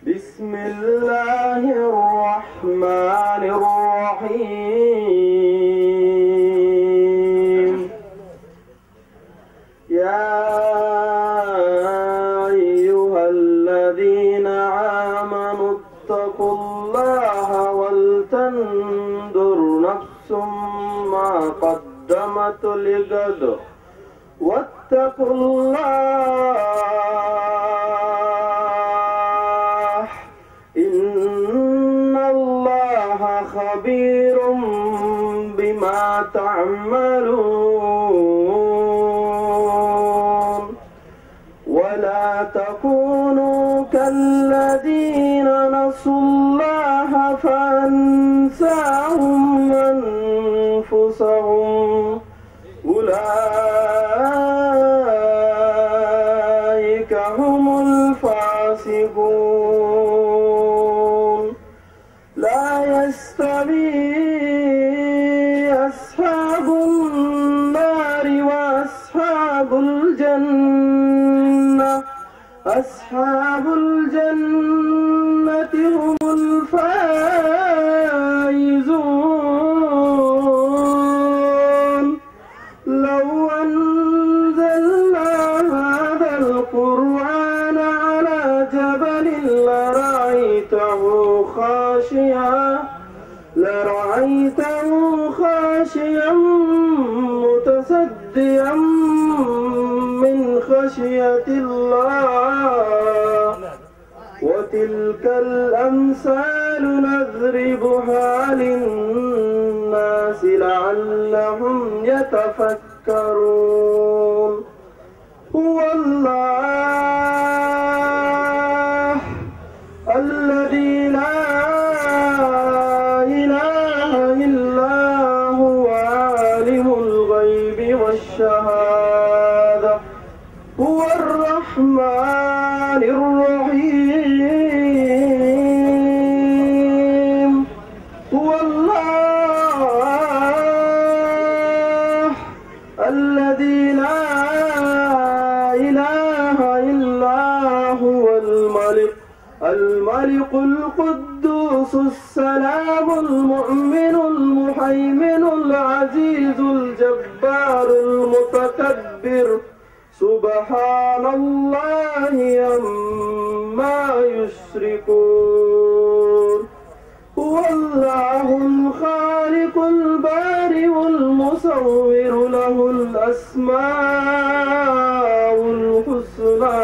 بسم الله الرحمن الرحيم يا أيها الذين آمنوا اتقوا الله ولتنظر نفس ما قدمت لغد واتقوا الله خبير بما تعملون ولا تكونوا كالذين نسوا الله فأنساهم أنفسهم أولئك هم الفاسقون لا يستوي أصحاب النار وأصحاب الجنة أصحاب الجنة هم الفائزون لو أنزلنا هذا القرآن على جبل لرأيته خاشعا متصدعا من خشية الله وتلك الأمثال نضربها للناس لعلهم يتفكرون هو الله الذي لا إله إلا هو عالم الغيب والشهادة هو الرحمن الرحيم هو الله الذي لا إله إلا هو الملك القدوس السلام المؤمن المهيمن العزيز الجبار المتكبر سبحان الله عما يشركون هو الله الخالق البارئ المصور له الأسماء الحسنى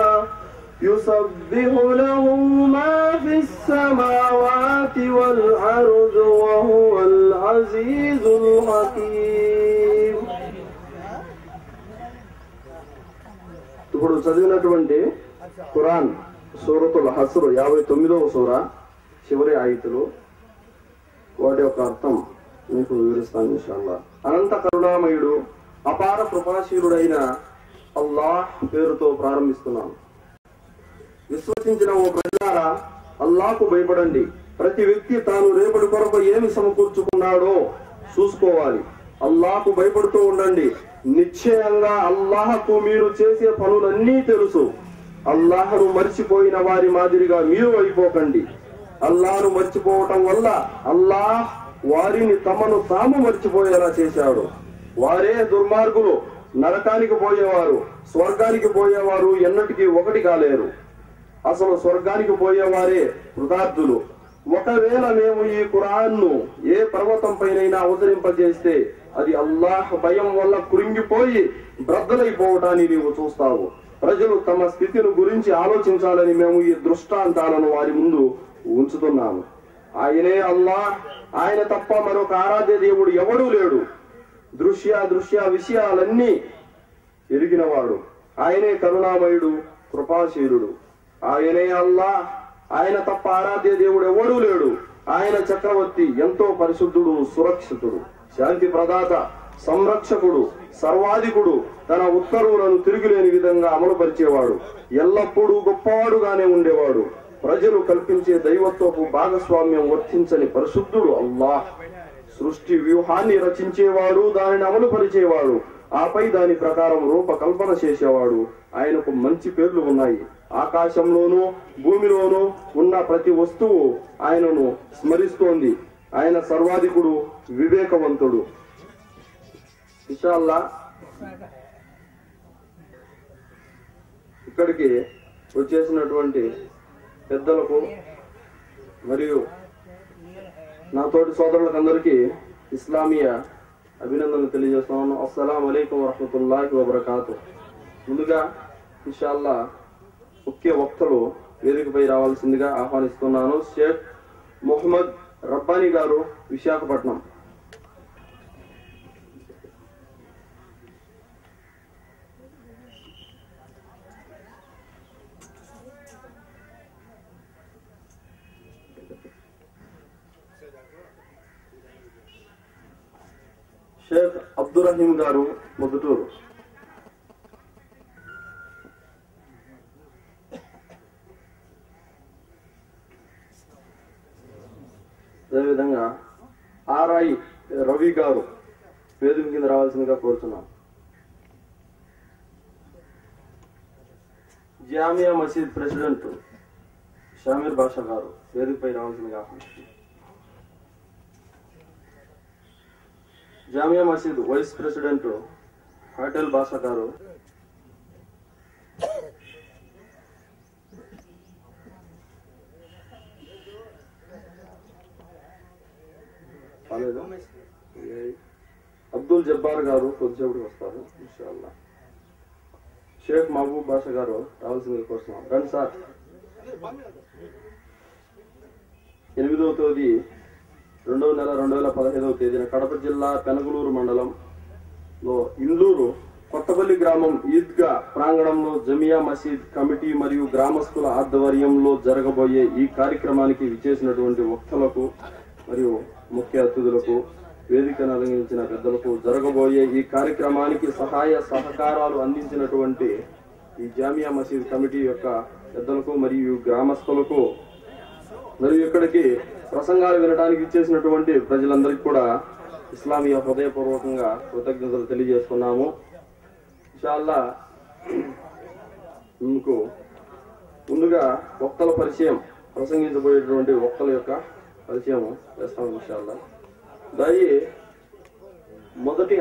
يسبح له ما في السماوات والأرض وهو العزيز الحكيم. ఇప్పుడు చదివినటువంటి ఖురాన్ సూరతుల్ హస్ర్ 59వ సూర చివరి ఆయతులు వాటి యొక్క అర్థం మీకు వివరిస్తాను ఇన్షాల్లా. అనంత కరుణామయుడు అపార కృపాశీలుడైన అల్లాహ్ పేరుతో ప్రారంభిస్తున్నాను. విశ్వసించిన ఓ ప్రజలారా, అల్లాహ్కు భయపడండి. ప్రతి వ్యక్తి తాను రేపటి కొరకు ఏమి సమకూర్చుకున్నాడో చూసుకోవాలి. అల్లాహ్కు భయపడుతూ ఉండండి. నిశ్చయంగా అల్లాహ్కు మీరు చేసే పనులన్నీ తెలుసు. అల్లాహ్ను మర్చిపోయిన వారి మాదిరిగా మీరు అయిపోకండి. అల్లాహ్ను మర్చిపోవటం వల్ల అల్లాహ్ వారిని తమను తాము మర్చిపోయేలా చేశాడు. వారే దుర్మార్గులు, నరకానికి పోయేవారు, స్వర్గానికి పోయేవారు ఎన్నటికీ ఒకటి కాలేరు. అసలు స్వర్గానికి పోయేవారే కృతార్థులు. ఒకవేళ మేము ఈ ఖురాన్ను ఏ పర్వతం పైనైనా అవతరింపజేస్తే అది అల్లాహ్ భయం వల్ల కృంగిపోయి బ్రద్దలైపోవటాన్ని నీవు చూస్తావు. ప్రజలు తమ స్థితిని గురించి ఆలోచించాలని మేము ఈ దృష్టాంతాలను వారి ముందు ఉంచుతున్నాము. ఆయనే అల్లాహ్, ఆయన తప్ప మరొక ఆరాధ్య దేవుడు ఎవడూ లేడు. దృశ్య విషయాలన్నీ ఎరిగినవాడు. ఆయనే కరుణామయుడు, కృపాశీలుడు. ఆయనే అల్లాహ్, ఆయన తప్ప ఆరాధ్య దేవుడు ఎవడూ లేడు. ఆయన చక్రవర్తి, ఎంతో పరిశుద్ధుడు, సురక్షితుడు, శాంతి ప్రదాత, సంరక్షకుడు, సర్వాధికుడు, తన ఉత్తర్వులను తిరుగులేని విధంగా అమలుపరిచేవాడు, ఎల్లప్పుడూ గొప్పవాడుగానే ఉండేవాడు. ప్రజలు కల్పించే దైవత్వపు భాగస్వామ్యం వర్తించని పరిశుద్ధుడు అల్లాహ్. సృష్టి వ్యూహాన్ని రచించేవాడు, దానిని అమలుపరిచేవాడు, ఆపై దాని ప్రకారం రూపకల్పన చేసేవాడు. ఆయనకు మంచి పేర్లు ఉన్నాయి. ఆకాశంలోనూ భూమిలోనూ ఉన్న ప్రతి వస్తువు ఆయనను స్మరిస్తోంది. ఆయన సర్వాధికుడు, వివేకవంతుడు. ఇన్షాల్లా ఇక్కడికి వచ్చేసినటువంటి పెద్దలకు మరియు నా తోటి సోదరులకు అందరికీ ఇస్లామీయ అభినందనలు తెలియజేస్తున్నాను. అస్సలాము అలైకుం వరహ్మతుల్లాహి వబరకాతు. ముందుగా ఇన్షాల్లా ముఖ్య వక్తలు వేదికపై రావాల్సిందిగా ఆహ్వానిస్తున్నాను. షేక్ మొహమ్మద్ రబ్బానీ గారు, విశాఖపట్నం. షేక్ అబ్దుల్ రహీం గారు, మొదటూరు. అదేవిధంగా ఆర్ఐ రవి గారు వేదిక కింద రావాల్సిందిగా కోరుతున్నాం. జామియా మసీద్ ప్రెసిడెంట్ షామీర్ బాషా గారు వేదికపై రావాల్సిందిగా ఆహ్వానిస్తున్నాం. జామియా మసీద్ వైస్ ప్రెసిడెంట్ హోటల్ బాషా గారు, అబ్దుల్ జబ్బార్ గారు కొద్దిసేపటికి వస్తారు ఇన్షాల్లా. షేక్ మహబూబ్ బాషా గారు రావాల్సిందిగా కోరుతున్నాం. రండి సార్. 8వ తేదీ 2వ నెల 2015వ తేదీన కడప జిల్లా పెనగలూరు మండలంలో ఇండ్లూరు కొత్తపల్లి గ్రామం ఈద్గా ప్రాంగణంలో జమియా మసీద్ కమిటీ మరియు గ్రామస్తుల ఆధ్వర్యంలో జరగబోయే ఈ కార్యక్రమానికి విచ్చేసినటువంటి వక్తలకు మరియు ముఖ్య అతిథులకు, వేదికను అలంకరించిన పెద్దలకు, జరగబోయే ఈ కార్యక్రమానికి సహాయ సహకారాలు అందించినటువంటి ఈ జామియా మసీద్ కమిటీ యొక్క పెద్దలకు మరియు గ్రామస్తులకు, మరియు ఇక్కడికి ప్రసంగాలు వినడానికి ఇచ్చేసినటువంటి ప్రజలందరికీ కూడా ఇస్లామీయ హృదయపూర్వకంగా కృతజ్ఞతలు తెలియజేస్తున్నాము. ఇన్షాల్లా మీకు ముందుగా వక్తల పరిచయం, ప్రసంగించబోయేటువంటి వక్తల యొక్క పరిచయం చేస్తాం ఇన్షాల్లా. దాయి మొదటి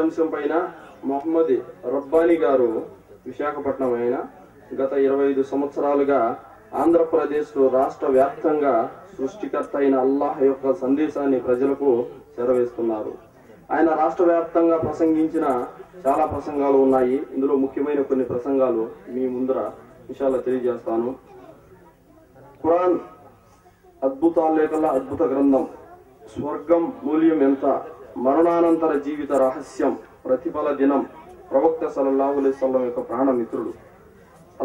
అంశం పైన మొహమ్మద్ రబ్బానీ గారు, విశాఖపట్నం. ఆయన గత 25 సంవత్సరాలుగా ఆంధ్రప్రదేశ్ లో రాష్ట్ర వ్యాప్తంగా సృష్టికర్త అయిన అల్లాహ్ యొక్క సందేశాన్ని ప్రజలకు చేరవేస్తున్నారు. ఆయన రాష్ట్ర వ్యాప్తంగా ప్రసంగించిన చాలా ప్రసంగాలు ఉన్నాయి. ఇందులో ముఖ్యమైన కొన్ని ప్రసంగాలు మీ ముందర ఇన్షాల్లా తెలియజేస్తాను. ఖురాన్ అద్భుతాలేకల్లా అద్భుత గ్రంథం, స్వర్గం మూల్యం ఎంత, మరణానంతర జీవిత రహస్యం, ప్రతిఫల దినం, ప్రవక్త సల్లల్లాహు అలైహి వసల్లం యొక్క ప్రాణమిత్రుడు,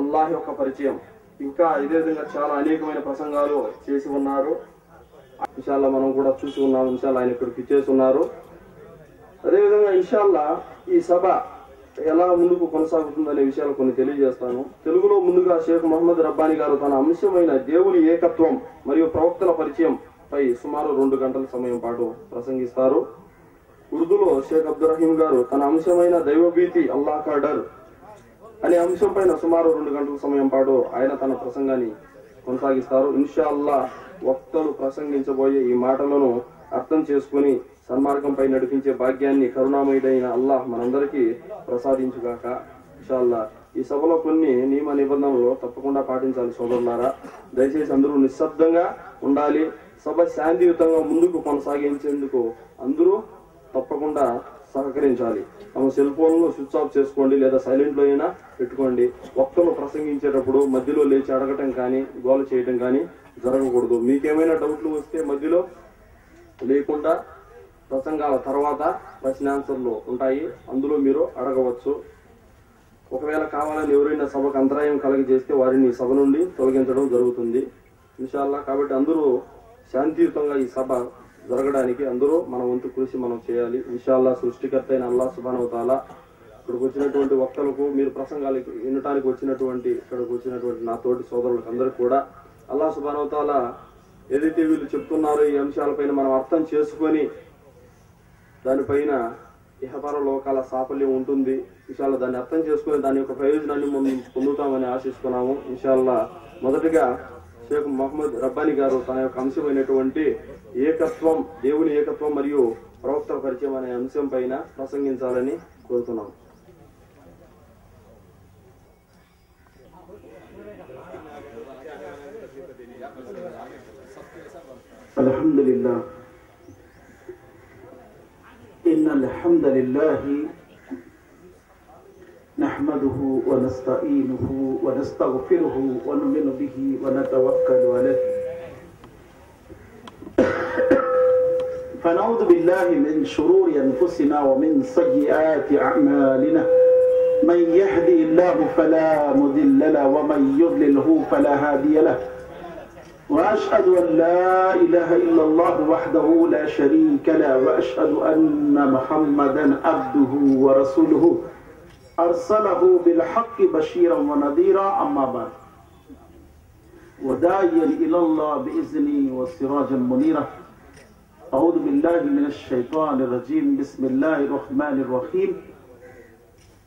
అల్లాహ్ యొక్క పరిచయం, ఇంకా ఇదే విధంగా చాలా అనేకమైన ప్రసంగాలు చేసి ఉన్నారు. ఇన్షాల్లా మనం కూడా చూసి ఉన్నాం. ఇన్షాల్లా ఆయన ఇక్కడికి ఇచ్చేసి ఉన్నారు. అదేవిధంగా ఇన్షాల్లా ఈ సభ ఎలా ముందుకు కొనసాగుతుందనే విషయాలు కొన్ని తెలియజేస్తాను. తెలుగులో ముందుగా షేక్ మొహమ్మద్ రబ్బానీ గారు తన అంశమైన దేవుని ఏకత్వం మరియు ప్రవక్తల పరిచయం పై సుమారు 2 గంటల సమయం పాటు ప్రసంగిస్తారు. ఉర్దూలో షేక్ అబ్దుల్ రహీం గారు తన అంశమైన దైవభీతి, అల్లాహ్ కా డర్ అనే అంశం పైన సుమారు 2 గంటల సమయం పాటు ఆయన తన ప్రసంగాన్ని కొనసాగిస్తారు. ఇన్షాల్లా వక్తలు ప్రసంగించబోయే ఈ మాటలను అర్థం చేసుకుని సన్మార్గంపై నడిపించే భాగ్యాన్ని కరుణామయుడైన అల్లాహ్ మనందరికీ ప్రసాదించుగాక. ఇన్షాల్లా ఈ సభలో కొన్ని నియమ నిబంధనలు తప్పకుండా పాటించాలి సోదరులారా. దయచేసి అందరూ నిశ్శబ్దంగా ఉండాలి. సభ శాంతియుతంగా ముందుకు కొనసాగించేందుకు అందరూ తప్పకుండా సహకరించాలి. తమ సెల్ ఫోన్లు స్విచ్ ఆఫ్ చేసుకోండి, లేదా సైలెంట్లో అయినా పెట్టుకోండి. వక్తలు ప్రసంగించేటప్పుడు మధ్యలో లేచి అడగటం కానీ గోల చేయటం కానీ జరగకూడదు. మీకేమైనా డౌట్లు వస్తే మధ్యలో లేకుండా ప్రసంగాల తర్వాత ప్రశ్నాన్సర్లు ఉంటాయి, అందులో మీరు అడగవచ్చు. ఒకవేళ కావాలని ఎవరైనా సభకు అంతరాయం కలిగజేస్తే వారిని సభ నుండి తొలగించడం జరుగుతుంది ఇన్షాల్లా. కాబట్టి అందరూ శాంతియుతంగా ఈ సభ జరగడానికి అందరూ మన వంతు కృషి మనం చేయాలి ఇన్షాల్లా. సృష్టికర్త అయిన అల్లాహ్ సుబ్హానహు వ తఆలా ఇక్కడికి వచ్చినటువంటి వక్తలకు, మీరు ప్రసంగాలకు వినటానికి వచ్చినటువంటి ఇక్కడికి వచ్చినటువంటి నా తోటి సోదరులకు అందరికీ కూడా అల్లాహ్ సుబ్హానహు వ తఆలా ఏదైతే వీళ్ళు చెప్తున్నారో ఈ అంశాలపైన మనం అర్థం చేసుకొని దానిపైన ఇహపర లోకాల సాఫల్యం ఉంటుంది ఇన్షాల్లా. దాన్ని అర్థం చేసుకుని దాని యొక్క ప్రయోజనాన్ని మనం పొందుతామని ఆశిస్తున్నాము ఇన్షాల్లా. మొదటిగా షేక్ మహమ్మద్ రబ్బానీ గారు తన యొక్క అంశమైనటువంటి ఏకత్వం, దేవుని ఏకత్వం మరియు ప్రవక్త పరిచయం అనే అంశం పైన ప్రసంగించాలని కోరుతున్నాం. అల్హమ్దులిల్లాహ్ ఇన్నల్ హమ్దలిల్లాహి నహ్మదుహు వ నస్తഈనుహు వ నస్తగ్ఫిరుహు వ నుమిను బిహి వ నతవక్కలు అలైహి ఫనౌదు బిల్లాహి మిన్ షురూరి అన్ఫుసినా వ మిన్ సయ్యిఆతి అఅమాలినా మన్ యహ్దిహిల్లాహు ఫలా ముదిల్ల లహు వ మన్ యుద్లిల్హు ఫలా హాదియ లహు وأشهد أن لا إله إلا الله وحده لا شريك له وأشهد أن محمدا عبده ورسوله أرسله بالحق بشيرا ونذيرا أما بعد وداعيا إلى الله بإذنه وسراجا منيرا أعوذ بالله من الشيطان الرجيم بسم الله الرحمن الرحيم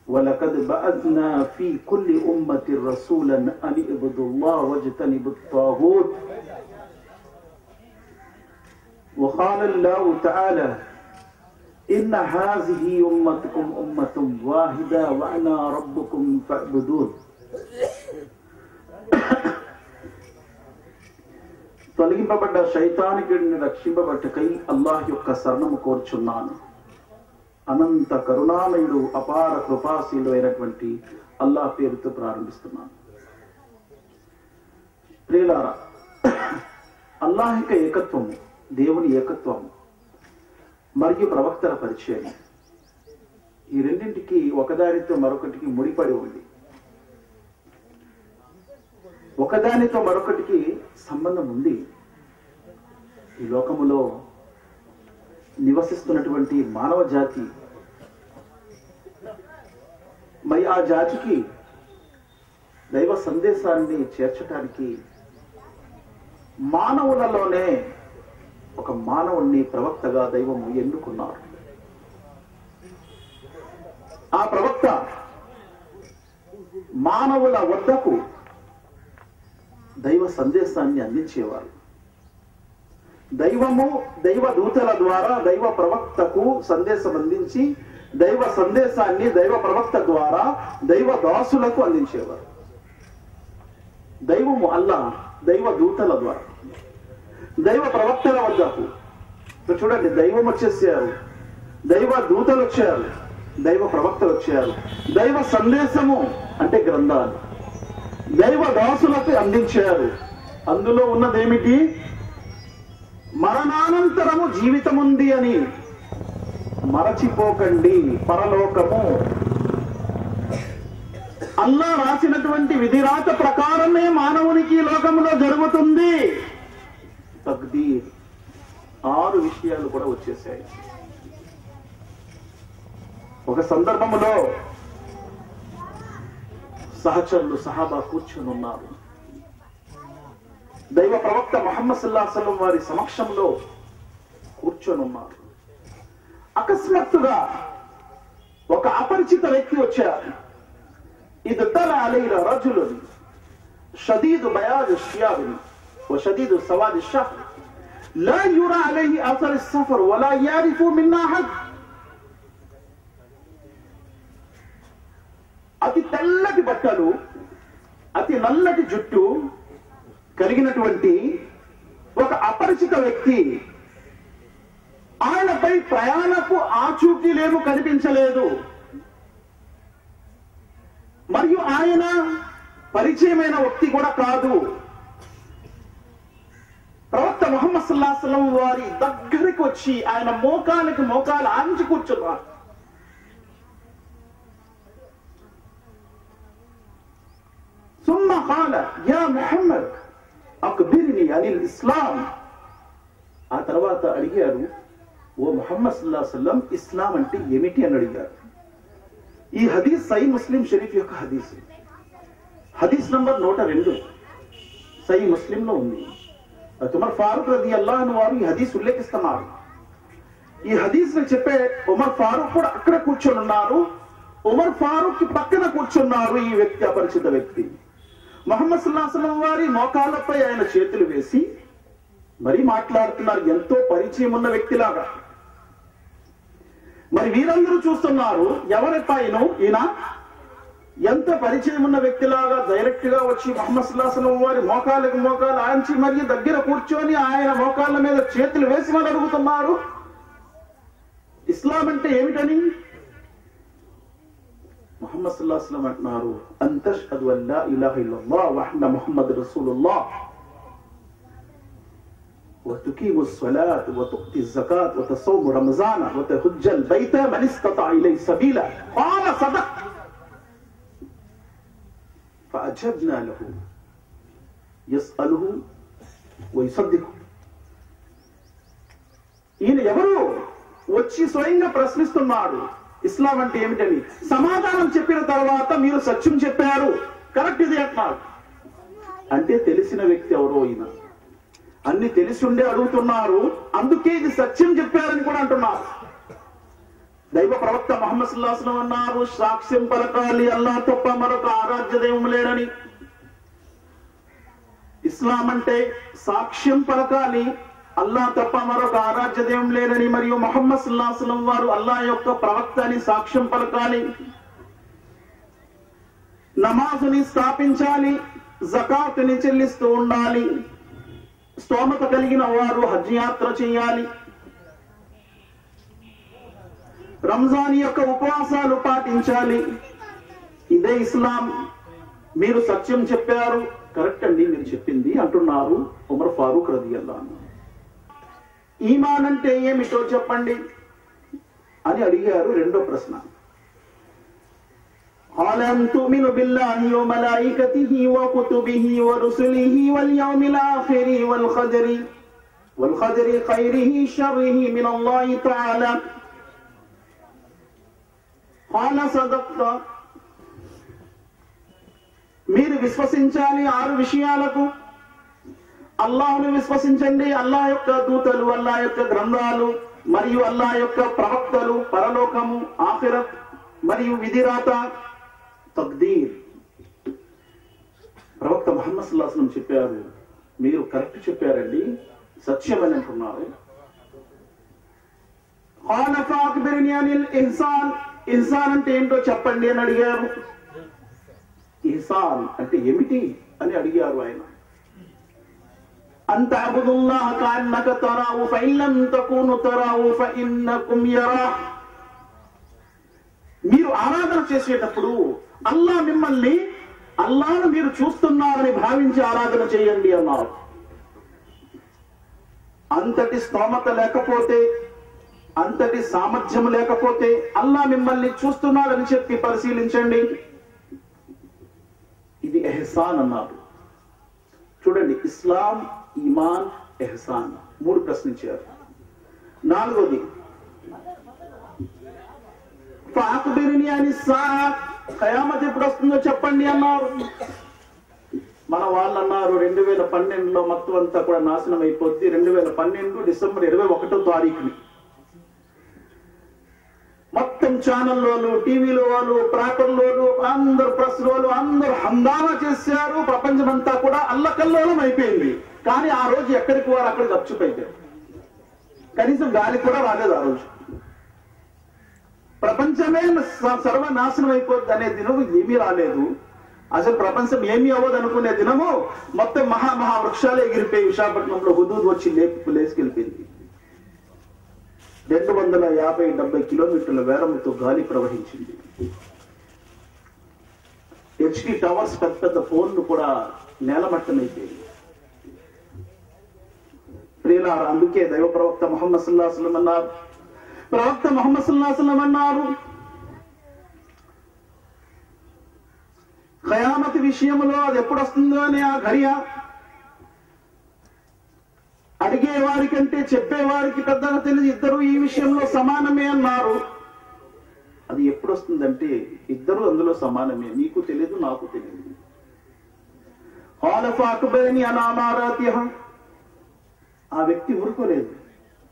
ولقد بعثنا في كل أمة رسولا أن اعبدوا الله واجتنبوا الطاغوت وقال الله تعالى إن هذه أمتكم أمة واحدة وأنا ربكم فاعبدون తొలగింపబడ్డ శైతానికి రక్షింపబట్టకై అల్లాహ్ యొక్క శరణము కోరుచున్నాను. అనంత కరుణామయుడు అపార కృపాశీలు అయినటువంటి అల్లాహ్ పేరుతో ప్రారంభిస్తున్నాను. ప్రియులారా, అల్లాహ్ యొక్క ఏకత్వం, దేవుని ఏకత్వం మరియు ప్రవక్తల పరిచయం, ఈ రెండింటికి ఒకదానితో మరొకటికి ముడిపడి ఉంది. ఒకదానితో మరొకటికి సంబంధం ఉంది. ఈ లోకములో నివసిస్తున్నటువంటి మానవ జాతి, మరి ఆ జాతికి దైవ సందేశాన్ని చేర్చడానికి మానవులలోనే ఒక మానవుణ్ణి ప్రవక్తగా దైవము ఎన్నుకున్నారు. ఆ ప్రవక్త మానవుల వద్దకు దైవ సందేశాన్ని అందించేవారు. దైవము దైవ దూతల ద్వారా దైవ ప్రవక్తకు సందేశం అందించి దైవ సందేశాన్ని దైవ ప్రవక్త ద్వారా దైవ దాసులకు అందించేవారు. దైవము అల్లాహ్ దైవ దూతల ద్వారా దైవ ప్రవక్తల వద్దకు, చూడండి, దైవం వచ్చేసారు, దైవ దూతలు వచ్చారు, దైవ ప్రవక్తలు వచ్చారు. దైవ సందేశము అంటే గ్రంథాలు దైవ దాసులకు అందించారు. అందులో ఉన్నదేమిటి? మరణానంతరము జీవితం ఉంది అని మరచిపోకండి. పరలోకము అల్లాహ్ రాసినటువంటి విధిరాత ప్రకారమే మానవునికి ఈ లోకంలో జరుగుతుంది. తక్దీర్ 6 విషయాలు కూడా వచ్చేసాయి. ఒక సందర్భంలో సహచరులు సహాబా కూర్చొని ఉన్నారు. దైవ ప్రవక్త ముహమ్మద్ సల్లల్లాహు అలైహి వసల్లం వారి సమక్షంలో కూర్చొని ఉన్నారు. అకస్మాత్తుగా ఒక అపరిచిత వ్యక్తి వచ్చారు. ఇది తల అలైన రజులుని షదీదు బయాద్ షియాబిని వ షదీదు సవాద్ షహర్ లా యురా అలైహి అథర్ సఫర్ వలా యారిఫు మిన్నా అహద్. అతి తెల్లటి బట్టలు, అతి నల్లటి జుట్టు కలిగినటువంటి ఒక అపరిచిత వ్యక్తి ఆయనపై ప్రయాణపు ఆచూకీలేమో కనిపించలేదు. మరియు ఆయన పరిచయమైన వ్యక్తి కూడా కాదు. ప్రవక్త ముహమ్మద్ సల్లల్లాహు అలైహి వసల్లం వారి దగ్గరికి వచ్చి ఆయన మోకాలకి మోకాలు ఆంచి కూర్చున్నారు. ثم قال يا محمد أخبرني عن الإسلام. ఆ తర్వాత అడిగారు, ఓ ముహమ్మద్ సల్లల్లాహు అలైహి వసల్లం ఇస్లాం అంటే ఏమిటి అని అడిగారు. ఈ హదీస్ సహీ ముస్లిం షరీఫ్ యొక్క హదీస్, హదీస్ నంబర్ 102 సహీ ముస్లింలో ఉంది. ఉమర్ ఫారూక్ రదియల్లాహు అన్హు వారు ఈ హదీస్ ఉల్లేఖిస్తున్నారు. ఈ హదీస్ చెప్పే ఉమర్ ఫారూక్ కూడా అక్కడ కూర్చొని ఉన్నారు. ఉమర్ ఫారూక్ కి పక్కన కూర్చున్నారు ఈ వ్యక్తి, అపరిచిత వ్యక్తి. ముహమ్మద్ సల్లల్లాహు అలైహి వసల్లం వారి మోకాళ్ళపై ఆయన చేతులు వేసి మరి మాట్లాడుతున్నారు, ఎంతో పరిచయం ఉన్న వ్యక్తిలాగా. మరి వీరందరూ చూస్తున్నారు, ఎవరిపైన ఈయన ఎంత పరిచయం ఉన్న వ్యక్తిలాగా డైరెక్ట్ గా వచ్చి ముహమ్మద్ సల్లల్లాహు అలైహి వసల్లం వారి మోకాళ్ళకి మోకాలు ఆంచి మరియు దగ్గర కూర్చొని ఆయన మోకాళ్ళ మీద చేతులు వేసి మరి అడుగుతున్నారు ఇస్లాం అంటే ఏమిటని. ముహమ్మద్ సల్లల్లాహు అలైహి వసల్లం అంటున్నారు, అంతష్హదు అల్లా ఇలాహ ఇల్లల్లాహ్ వహన్న ముహమ్మద్ రసూలుల్లాహ్ وتقيم الصلاة وتؤتي الزكاة وتصوم رمضان وتحج البيت من استطاع إليه سبيلا قال صدقت فأجبنا له يسأله ويصدقه. ఈయన ఎవరు వచ్చి స్వయంగా ప్రశ్నిస్తున్నాడు ఇస్లాం అంటే ఏమిటని. సమాధానం చెప్పిన తర్వాత మీరు సత్యం చెప్పారు, కరెక్ట్ ఇది అంటున్నారు. అంటే తెలిసిన వ్యక్తి ఎవరో ఈయన, అన్ని తెలిసి ఉండే అడుగుతున్నారు, అందుకే ఇది సత్యం చెప్పారని కూడా అంటున్నారు. దైవ ప్రవక్త ముహమ్మద్ సల్లల్లాహు అలైహి వసల్లం అన్నారు, సాక్ష్యం పలకాలి అల్లాహ్ తప్ప మరొక ఆరాధ్య దైవం లేడని. ఇస్లాం అంటే సాక్ష్యం పలకాలి, అల్లాహ్ తప్ప మరొక ఆరాధ్య దైవం లేడని, మరియు ముహమ్మద్ సల్లల్లాహు అలైహి వసల్లం వారు అల్లాహ్ యొక్క ప్రవక్త అని సాక్ష్యం పలకాలి, నమాజుని స్థాపించాలి, జకాతుని చెల్లిస్తూ ఉండాలి, స్తోమత కలిగిన వారు హజ్ యాత్ర చేయాలి, రంజాన్ యొక్క ఉపవాసాలు పాటించాలి. ఇదే ఇస్లాం. మీరు సత్యం చెప్పారు, కరెక్ట్ అండి మీరు చెప్పింది అంటున్నారు ఉమర్ ఫారూక్ రదియల్లాహు అన్హు. ఈమాన్ అంటే ఏమిటో చెప్పండి అని అడిగారు. రెండో ప్రశ్న, قال أن تؤمن بالله وملائكته وكتبه ورسله واليوم الآخر والقدر خيره شره من الله تعالى قال صدقت. మీరు విశ్వసించాలి 6 విషయాలకు. అల్లాహ్ను విశ్వసించండి, అల్లాహ్ యొక్క దూతలు, అల్లాహ్ యొక్క గ్రంథాలు మరియు అల్లాహ్ యొక్క ప్రవక్తలు, పరలోకము, ఆఖిరత్ మరియు విధిరాత, తక్దీర్. ప్రవక్త ముహమ్మద్ సల్లల్లాహు అలైహి వసల్లం చెప్పారు, మీరు కరెక్ట్ చెప్పారండి, సత్యమని అంటున్నారు. قال فأخبرني عن الإحسان. ఇహ్సాన్ అంటే ఏంటో చెప్పండి అని అడిగారు. ఇహ్సాన్ అంటే ఏమిటి అని అడిగారు ఆయన. అంత అబుదుల్లాహ కన్నక తరాహు ఫఇన్ లమ్ తకూను తరాహు ఫఇన్నకుమ్ యరాహ్. మీరు ఆరాధన చేసేటప్పుడు అల్లాహ్ను మీరు చూస్తున్నారని భావించి ఆరాధన చేయండి అన్నారు. అంతటి స్తోమత లేకపోతే, అంతటి సామర్థ్యం లేకపోతే అల్లాహ్ మిమ్మల్ని చూస్తున్నాడని చెప్పి పరిశీలించండి. ఇది ఎహ్సాన్ అన్నారు. చూడండి, ఇస్లాం, ఈమాన్, ఎహ్సాన్ 3 ప్రశ్నించారు. 4వది ఫఅఖ్బిర్నీ అనిస్సాఅ. ఖయామత్ ఎప్పుడు వస్తుందో చెప్పండి అన్నారు. మన వాళ్ళు అన్నారు 2012లో మొత్తం అంతా కూడా నాశనం అయిపోద్ది. 2012 డిసెంబర్ 21వ తారీఖుని మొత్తం ఛానల్లోను, టీవీలో వాళ్ళు, పేపర్లోను, అందరు ప్రెస్ వాళ్ళు అందరూ హంగామా చేశారు. ప్రపంచమంతా కూడా అల్లకల్లోలం అయిపోయింది. కానీ ఆ రోజు ఎక్కడికి వారు అక్కడికి గప్చుపోయారు. కనీసం గాలి కూడా రాలేదు ఆ రోజు. ప్రపంచమే సర్వనాశనం అయిపోద్ది అనే దినం ఏమీ రాలేదు. అసలు ప్రపంచం ఏమీ అవ్వదు అనుకునే దినము మొత్తం మహా వృక్షాలు ఎగిరిపోయి విశాఖపట్నంలో హుదూద్ వచ్చి లేసుకెళ్ళిపోయింది. 250-70 కిలోమీటర్ల వేగంతో గాలి ప్రవహించింది. హెచ్డి టవర్స్, పెద్ద పెద్ద ఫోన్లు కూడా నేలమట్టమైపోయింది. ప్రియులారా, అందుకే దైవ ప్రవక్త ముహమ్మద్ సల్లల్లాహు అలైహి వసల్లం అన్నారు, ప్రవక్త ముహమ్మద్ సల్లల్లాహు అలైహి వసల్లం అన్నారు, ఖయామత్ విషయంలో అది ఎప్పుడు వస్తుందో అని ఆ ఘడియ అడిగే వారికంటే చెప్పేవారికి పెద్దగా తెలియదు, ఇద్దరు ఈ విషయంలో సమానమే అన్నారు. అది ఎప్పుడు వస్తుందంటే ఇద్దరు అందులో సమానమే, నీకు తెలియదు నాకు తెలియదు. ఆ వ్యక్తి ఊరుకోలేదు,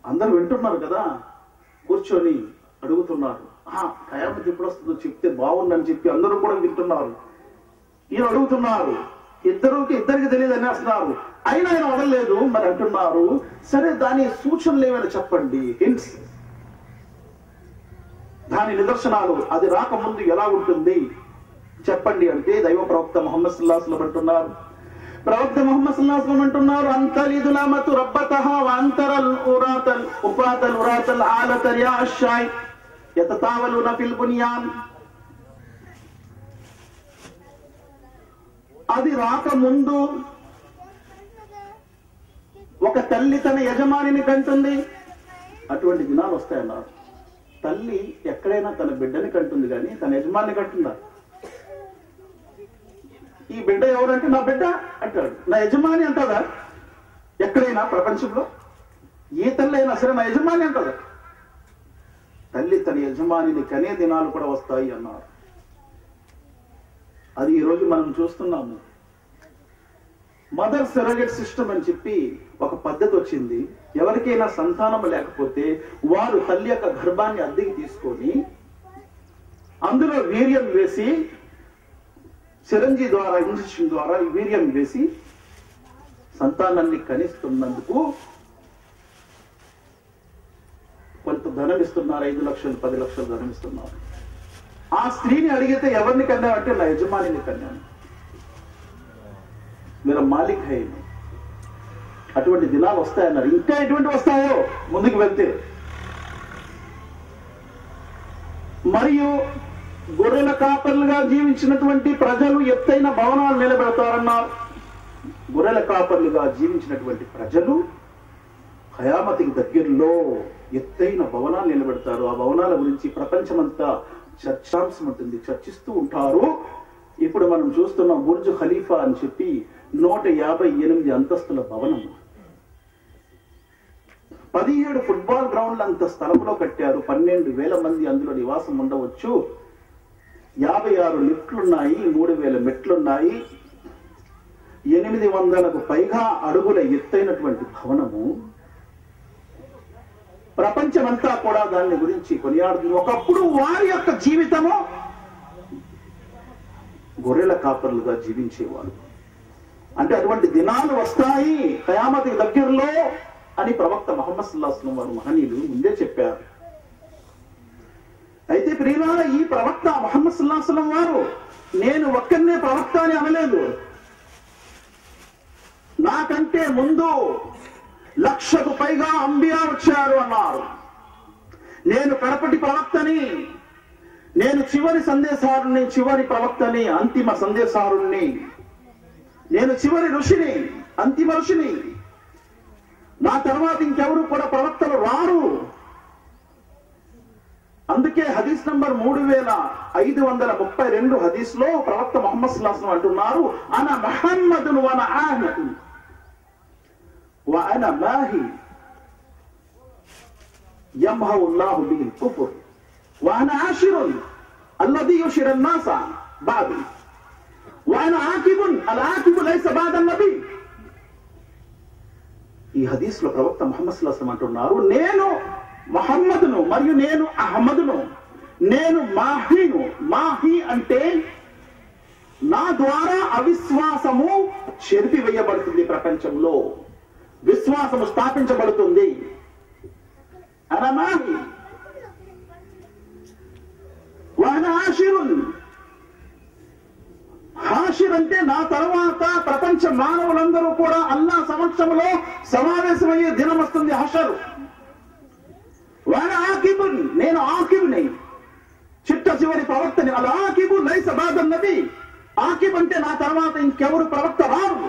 అందరూ వింటున్నారు కదా, కూర్చొని అడుగుతున్నారు, ఖయామత్ ఎప్పుడు వస్తుందో చెప్తే బాగుందని చెప్పి అందరూ కూడా వింటున్నారు. ఈయన అడుగుతున్నారు, ఇద్దరికి తెలియదు అనేస్తున్నారు. అయినా ఆయన వదలలేదు. మరి అంటున్నారు, సరే దాని సూచనలు ఏమైనా చెప్పండి, హింట్స్, దాని నిదర్శనాలు, అది రాకముందు ఎలా ఉంటుంది చెప్పండి అంటే దైవ ప్రవక్త ముహమ్మద్ సల్లల్లాహు అలైహి వసల్లం అంటున్నారు, ప్రవక్త ముహమ్మద్ సల్లల్లాహు అలైహి వసల్లం అంటున్నారు, అంతలిదులమతు రబ్బతహా వ అంతరల్ ఉరాతల్ ఉపాతల్ ఉరాతల్ ఆలత రియాషాయ్ యతతావలున ఫిల్ బునియాన్. అది రాకముందు ఒక తల్లి తన యజమానిని కంటుంది. అటువంటి దినాలు వస్తాయన్నారు. తల్లి ఎక్కడైనా తన బిడ్డని కంటుంది కానీ తన యజమాని కంటుందా? ఈ బిడ్డ ఎవరంటే నా బిడ్డ అంటాడు, నా యజమాని అంటాదా? ఎక్కడైనా ప్రపంచంలో ఏ తల్లి అయినా సరే నా యజమాని అంటాదా? తల్లి తన యజమానిని కనే దినాలు కూడా వస్తాయి అన్నారు. అది ఈరోజు మనం చూస్తున్నాము. మదర్ సరగేట్ సిస్టమ్ అని చెప్పి ఒక పద్ధతి వచ్చింది. ఎవరికైనా సంతానం లేకపోతే వారు తల్లి యొక్క గర్భాన్ని అద్దెకి తీసుకొని అందులో వీర్యం వేసి, సిరంజి ద్వారా, ఇంజెక్షన్ ద్వారా వీర్యం వేసి సంతానాన్ని కనిస్తున్నందుకు కొంత ధనం ఇస్తున్నారు. 5 లక్షలు 10 లక్షలు ధనం ఇస్తున్నారు. ఆ స్త్రీని అడిగితే ఎవరిని కన్నా అంటే నా యజమానిని కన్నాను, మీరు మాలిక్ హై. అటువంటి దినాలు వస్తాయన్నారు. ఇంకా ఎటువంటి వస్తాయో ముందుకు వెళ్తే. మరియు గొర్రెల కాపర్లుగా జీవించినటువంటి ప్రజలు ఎత్తైన భవనాలు నిలబెడతారన్నారు. గొర్రెల కాపర్లుగా జీవించినటువంటి ప్రజలు ఖయామతికి దగ్గరలో ఎత్తైన భవనాలు నిలబెడతారు. ఆ భవనాల గురించి ప్రపంచమంతా చర్చాంశం ఉంటుంది, చర్చిస్తూ ఉంటారు. ఇప్పుడు మనం చూస్తున్నాం బుర్జ్ ఖలీఫా అని చెప్పి 158 అంతస్తుల భవనం, 17 ఫుట్బాల్ గ్రౌండ్లు అంత స్థలంలో కట్టారు. 12,000 మంది అందులో నివాసం ఉండవచ్చు. 56 లిఫ్ట్లున్నాయి, 3,000 మెట్లున్నాయి. 800కు పైగా అడుగుల ఎత్తైనటువంటి భవనము. ప్రపంచమంతా కూడా దాని గురించి కొనియాడుతుంది. ఒకప్పుడు వారి యొక్క జీవితము గొర్రెల కాపర్లుగా జీవించేవారు. అంటే అటువంటి దినాలు వస్తాయి ఖయామత్ దగ్గరలో అని ప్రవక్త ముహమ్మద్ సల్లల్లాహు అలైహి వసల్లం వారు మహనీయులు ముందే చెప్పారు. అయితే ప్రియులారా, ఈ ప్రవక్త ముహమ్మద్ సల్లల్లాహు అలైహి వసల్లం వారు నేను ఒక్కనే ప్రవక్త అని అనలేదు. నాకంటే ముందు 1,00,000కు పైగా అంబియా వచ్చారు అన్నారు. నేను కడపటి ప్రవక్తని, నేను చివరి సందేశారుణ్ణి, చివరి ప్రవక్తని, అంతిమ సందేశారుణ్ణి, నేను చివరి ఋషిని, అంతిమ ఋషిని. నా తర్వాత ఇంకెవరు కూడా ప్రవక్తలు రారు. అందుకే హదీస్ నంబర్ 3532 హదీస్ లో ప్రవక్త ముహమ్మద్ సల్లల్లాహు అలైహి వసల్లం అంటున్నారు, అన ముహమ్మదున్ వన ఆహ్మద్ وأنا ماهي يمحو الله به الكفر وأنا عاشر الذي يشر الناس بعدي وأنا عاقب العاقب ليس بعد النبي. ఈ హదీస్ లో ప్రవక్త ముహమ్మద్ సల్లల్లాహు అలైహి వసల్లం అంటున్నారు, నేను ముహమ్మదును మరియు నేను అహ్మదును, నేను మాహీను. మాహీ అంటే నా ద్వారా అవిశ్వాసము చెరిపివేయబడుతుంది, ప్రపంచంలో విశ్వాసము స్థాపించబడుతుంది. అనమాహి వహనా ఆషిరున్. హాషిర్ అంటే నా తర్వాత ప్రపంచ మానవులందరూ కూడా అల్లాహ్ సమక్షంలో సమావేశమయ్యే దినం వస్తుంది, హషర్. వాన ఆకిబున్, నేను ఆకిబ్ని, చిట్ట చివరి ప్రవక్తని. అలా ఆకిబు లైస బాదన్ నబీ, ఆకిబ్ అంటే నా తర్వాత ఇంకెవరు ప్రవక్త రారు,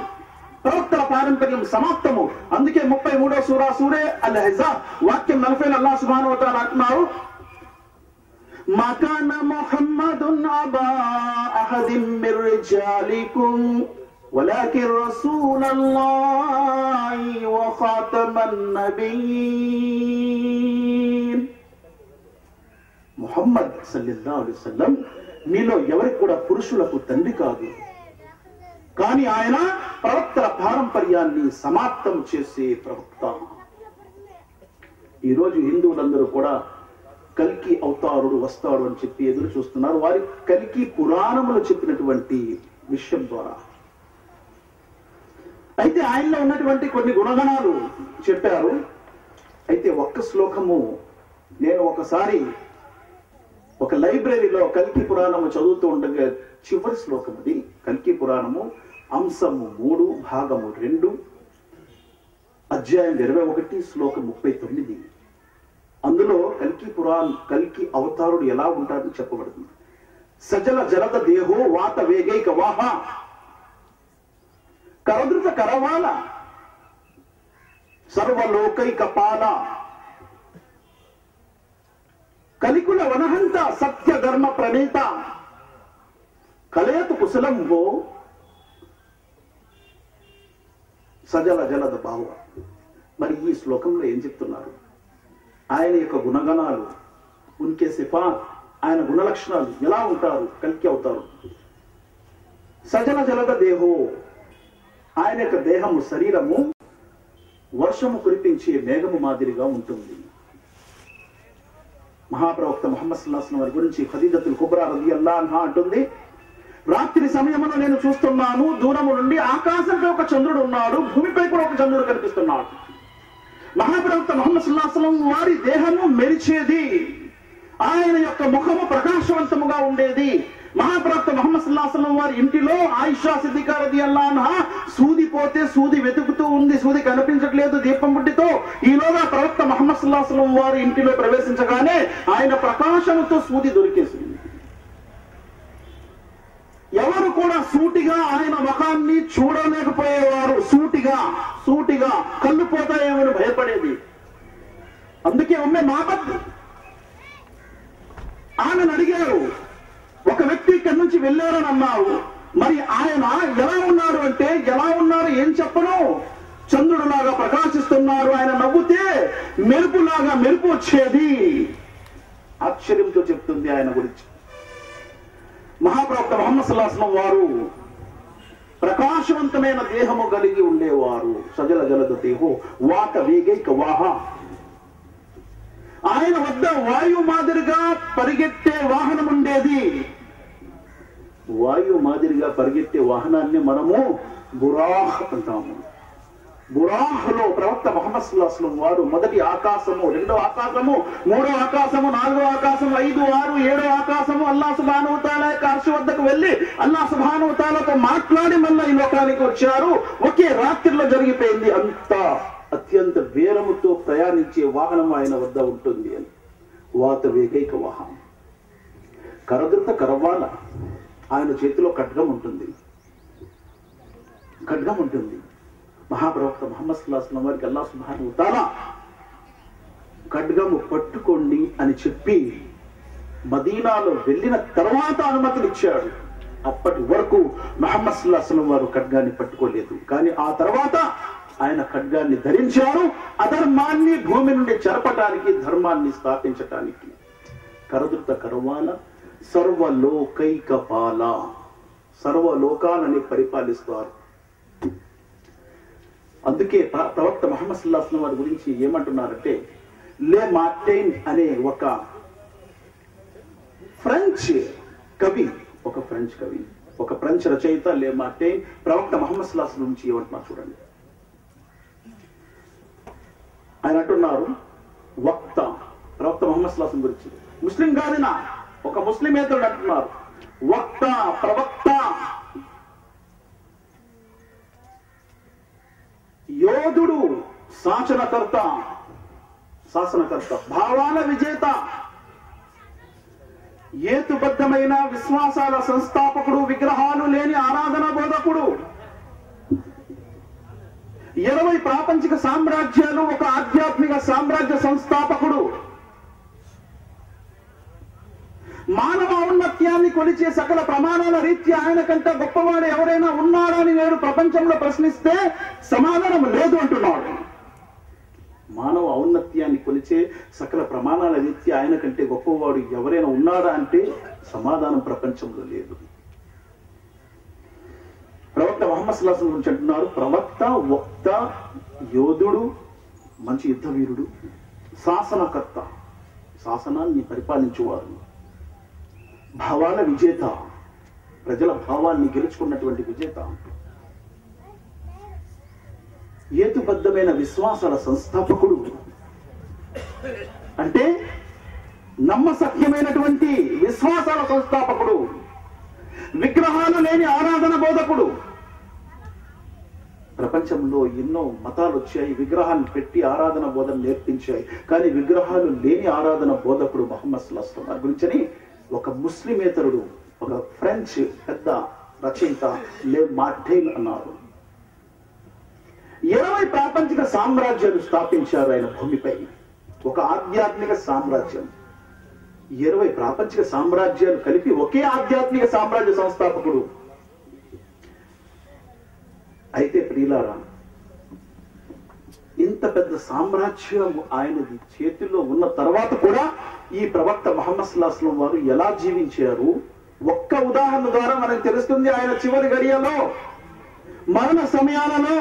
ప్రవక్తల పారంపర్యం సమాప్తము. అందుకే 33వ సూరా సూరే అల్ అహ్జాబ్ వాక్యం 40 అల్లాహ్ సుబ్హానహు వ తఆలా అంటున్నారు, మా కాన ముహమ్మదున్ అబా అహదిన్ మిర్ రిజాలికుం వలాకిన్ రసూలల్లాహి వ ఖాతమన్ నబియ్యీన్. ముహమ్మద్ సల్లల్లాహు అలైహి వసల్లం మీలో ఎవరికి కూడా పురుషులకు తండ్రి కాదు, కానీ ఆయన ప్రవక్తల పారంపర్యాన్ని సమాప్తం చేసే ప్రవక్త. ఈరోజు హిందువులందరూ కూడా కల్కి అవతారుడు వస్తాడు అని చెప్పి ఎదురు చూస్తున్నారు, వారి కల్కి పురాణములు చెప్పినటువంటి విషయం ద్వారా. అయితే ఆయనలో ఉన్నటువంటి కొన్ని గుణగణాలు చెప్పారు. అయితే ఒక్క శ్లోకము నేను ఒకసారి ఒక లైబ్రరీలో కల్కి పురాణము చదువుతూ ఉండగా చివరి శ్లోకం అది. కల్కి పురాణము అంశము 3 భాగము 2 అధ్యాయం 21 శ్లోకం 39. అందులో కల్కి అవతారుడు ఎలా ఉంటాడని చెప్పబడుతుంది. సజల జలద దేహో వాత వేగైక వాహ కరదృత కరవాల సర్వలోకైక పాల కలికుల వనహంత సత్య ధర్మ ప్రణీత కలయతు కుశలంబో సజల జలద బావ. మరి ఈ శ్లోకంలో ఏం చెప్తున్నారు? ఆయన యొక్క గుణగణాలు, ఉన్కే సిఫాత్, ఆయన గుణలక్షణాలు ఎలా ఉంటారు కల్కి అవుతారు. సజల జలద దేహో, ఆయన యొక్క దేహము, శరీరము వర్షము కురిపించే మేఘము మాదిరిగా ఉంటుంది. మహాప్రవక్త ముహమ్మద్ సల్లల్లాహు అలైహి వసల్లం వారి గురించి ఖదీజతుల్ కుబ్రా రలియల్లాహు అన్హా అంటుంది, రాత్రి సమయంలో నేను చూస్తున్నాను, దూరము నుండి ఆకాశంపై ఒక చంద్రుడు ఉన్నాడు, భూమిపై కూడా ఒక చంద్రుడు కనిపిస్తున్నాడు. మహాప్రవక్త ముహమ్మద్ సల్లల్లాహు అలైహి వసల్లం వారి దేహము మెరిచేది, ఆయన యొక్క ముఖము ప్రకాశవంతముగా ఉండేది. మహాప్రవక్త ముహమ్మద్ సల్లల్లాహు అలైహి వసల్లం వారి ఇంటిలో ఆయిషా సిద్దికా రలియల్లాహు అన్హా సూది పోతే సూది వెతుకుతూ ఉంది, సూది కనిపించట్లేదు దీపం బుడ్డితో. ఈలోగా ప్రవక్త ముహమ్మద్ సల్లల్లాహు అలైహి వసల్లం వారి ఇంటిలో ప్రవేశించగానే ఆయన ప్రకాశంతో సూది దొరికేసింది. ఎవరు కూడా సూటిగా ఆయన ముఖాన్ని చూడలేకపోయేవారు, సూటిగా కళ్ళు పోతాయేమని భయపడేది. అందుకే ఉమ్మే మాబద్ ఆమెను అడిగారు, ఒక వ్యక్తి ఇక్కడి నుంచి వెళ్ళారని అన్నారు, మరి ఆయన ఎలా ఉన్నారు అంటే, ఎలా ఉన్నారు ఏం చెప్పను, చంద్రుడులాగా ప్రకాశిస్తున్నారు, ఆయన నవ్వుతే మెరుపులాగా మెరుపు వచ్చేది. ఆశ్చర్యంతో చెప్తుంది ఆయన గురించి. మహాప్రవక్త ముహమ్మద్ సల్లల్లాహు అలైహి వసల్లం వారు ప్రకాశవంతమైన దేహము కలిగి ఉండేవారు. సజల జలద దేహో వాత వేగైక వాహ, ఆయన వద్ద వాయు మాదిరిగా పరిగెత్తే వాహనం ఉండేది. వాయు మాదిరిగా పరిగెత్తే వాహనాన్ని మనము బురాహ్ అంటాము. బురాహ్లో ప్రవక్త ముహమ్మద్ సల్లల్లాహు అలైహి వసల్లం వారు మొదటి ఆకాశము, రెండో ఆకాశము, మూడో ఆకాశము, నాలుగో ఆకాశము, 5, 6, 7 ఆకాశము అల్లాహ్ సుబ్హానహు వ తఆలా యొక్క అర్ష్ వద్దకు వెళ్లి అల్లాహ్ సుబ్హానహు వ తఆలాతో మాట్లాడి మళ్ళీ ఈ లోకానికి వచ్చారు. ఒకే రాత్రిలో జరిగిపోయింది. అంత అత్యంత వేరముతో ప్రయాణించే వాహనం ఆయన వద్ద ఉంటుంది అని. వాత వేగైక వాహనం, కరదృత కరవాల, ఆయన చేతిలో ఖడ్గం ఉంటుంది. మహాప్రవక్త ముహమ్మద్ సల్లల్లాహు అలైహి వసల్లం వారికి అల్లాహ్ సుబ్హానహు వ తఆలా ఖడ్గము పట్టుకోండి అని చెప్పి మదీనాలో వెళ్ళిన తర్వాత అనుమతినిచ్చాడు. అప్పటి వరకు ముహమ్మద్ సల్లల్లాహు అలైహి వసల్లం వారు ఖడ్గాన్ని పట్టుకోలేదు. కానీ ఆ తర్వాత ఆయన ఖడ్గాన్ని ధరించారు, అధర్మాన్ని భూమి నుండి చెరపటానికి, ధర్మాన్ని స్థాపించటానికి. కరదృత కరవాల సర్వలోకైక పాల, సర్వలోకాలని పరిపాలిస్తారు. అందుకే ప్రవక్త ముహమ్మద్ సల్లల్లాహు అలైహి వసల్లం వారి గురించి ఏమంటున్నారంటే, లే మార్టైన్ అనే ఒక ఫ్రెంచ్ కవి, ఒక ఫ్రెంచ్ రచయిత లే మార్టైన్ ప్రవక్త ముహమ్మద్ సల్లల్లాహు అలైహి వసల్లం గురించి ఏమంటున్నారు చూడండి. ఆయన అంటున్నారు, వక్త ప్రవక్త ముహమ్మద్ సల్లల్లాహు అలైహి వసల్లం గురించి, ముస్లిం కాదిన ఒక ముస్లిమేతరుడు అంటున్నారు, వక్త, ప్రవక్త, యోధుడు, శాసనకర్త, శాసనకర్త, భావాల విజేత, ఏతుబద్ధమైన విశ్వాసాల సంస్థాపకుడు, విగ్రహాలు లేని ఆరాధన బోధకుడు, 20 ప్రాపంచిక సామ్రాజ్యాలు ఒక ఆధ్యాత్మిక సామ్రాజ్య సంస్థాపకుడు, మానవ ఔన్నత్యాన్ని కొలిచే సకల ప్రమాణాల రీత్యా ఆయన కంటే గొప్పవాడు ఎవరైనా ఉన్నాడని నేడు ప్రపంచంలో ప్రశ్నిస్తే సమాధానం లేదు అంటున్నాడు. మానవ ఔన్నత్యాన్ని కొలిచే సకల ప్రమాణాల రీత్యా ఆయన కంటే గొప్పవాడు ఎవరైనా ఉన్నాడా అంటే సమాధానం ప్రపంచంలో లేదు. ప్రవక్త ముహమ్మద్ సల్లల్లాహు అలైహి వసల్లం గురించి అంటున్నారు, ప్రవక్త, వక్త, యోధుడు, మంచి యుద్ధ వీరుడు, శాసనకర్త, శాసనాన్ని పరిపాలించేవారు, భావాల విజేత, ప్రజల భావాన్ని గెలుచుకున్నటువంటి విజేత, ఏతుబద్ధమైన విశ్వాసాల సంస్థాపకుడు, అంటే నమ్మసఖ్యమైనటువంటి విశ్వాసాల సంస్థాపకుడు, విగ్రహాలు లేని ఆరాధన బోధకుడు. ప్రపంచంలో ఎన్నో మతాలు వచ్చాయి, విగ్రహాన్ని పెట్టి ఆరాధన బోధన నేర్పించాయి, కానీ విగ్రహాలు లేని ఆరాధన బోధకుడు ముహమ్మద్ సల్లల్లాహు అలైహి వసల్లం గురించని ఒక ముస్లిమేతరుడు, ఒక ఫ్రెంచ్ పెద్ద రచయిత లే మార్టైన్ అన్నారు. 20 ప్రాపంచిక సామ్రాజ్యాలు స్థాపించారు ఆయన భూమిపై, ఒక ఆధ్యాత్మిక సామ్రాజ్యం. 20 ప్రాపంచిక సామ్రాజ్యాలు కలిపి ఒకే ఆధ్యాత్మిక సామ్రాజ్య సంస్థాపకుడు. అయితే ప్రియులారా, ఇంత పెద్ద సామ్రాజ్యం ఆయనది చేతిలో ఉన్న తర్వాత కూడా ఈ ప్రవక్త ముహమ్మద్ సల్లల్లాహు అలైహి వసల్లం వారు ఎలా జీవించారు ఒక్క ఉదాహరణ ద్వారా మనకు తెలుస్తుంది. ఆయన చివరి గడియలో, మరణ సమయాలలో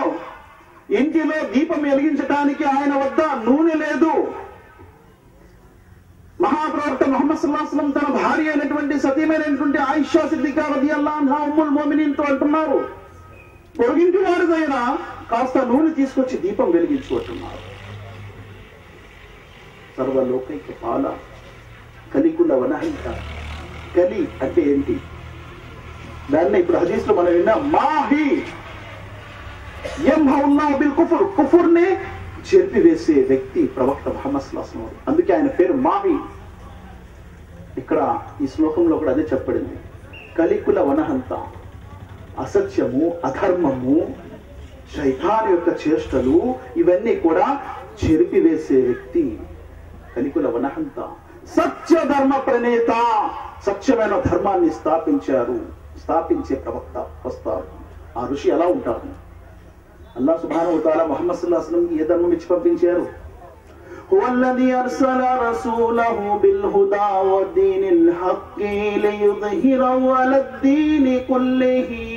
ఇంటిలో దీపం వెలిగించడానికి ఆయన వద్ద నూనె లేదు. మహాప్రవక్త ముహమ్మద్ సల్లల్లాహు అలైహి వసల్లం తన భార్య అయినటువంటి సతీమైనటువంటి ఆయిషా సిద్దికా రదియల్లాహు అన్హా ఉమ్ముల్ మోమినీన్ తో అంటున్నారు, పొరుగింటి వారిదైనా కాస్త నూనె తీసుకొచ్చి దీపం వెలిగించుకుంటున్నారు. సర్వలోకైక పాల కలికుల వనహిత. కలి అంటే ఏంటి? దాన్ని ఇప్పుడు హదీస్లో మనం విన్నాం, మాహి యంహౌల్లాహు బిల్ కుఫర్, కుఫర్ని చెరిపివేసే వ్యక్తి ప్రవక్త ముహమ్మద్ సల్లల్లాహు అలైహి వసల్లం. అందుకే ఆయన పేరు మాహి. ఇక్కడ ఈ శ్లోకంలో కూడా అదే చెప్పబడింది. కలికుల వనహంత, అసత్యము, అధర్మము, శైతాన్ యొక్క చేష్టలు ఇవన్నీ కూడా చెరిపివేసే వ్యక్తి కలికుల వనహంత. సత్య ధర్మ ప్రణేత, సత్యమైన ధర్మాన్ని స్థాపించే ప్రవక్త వస్తారు. ఆ ఋషి ఎలా ఉంటారు? అల్లాహ్ సుబ్హానహు వ తఆలా ముహమ్మద్ సల్లల్లాహు అలైహి వసల్లం ఏ ధర్మం ఇచ్చి పంపించారు? హువల్లదీ అర్సల రసూలహు బిల్ హుదా వదీనిల్ హక్కీ లియుద్హిరహు అలద్దీని కుల్లిహి.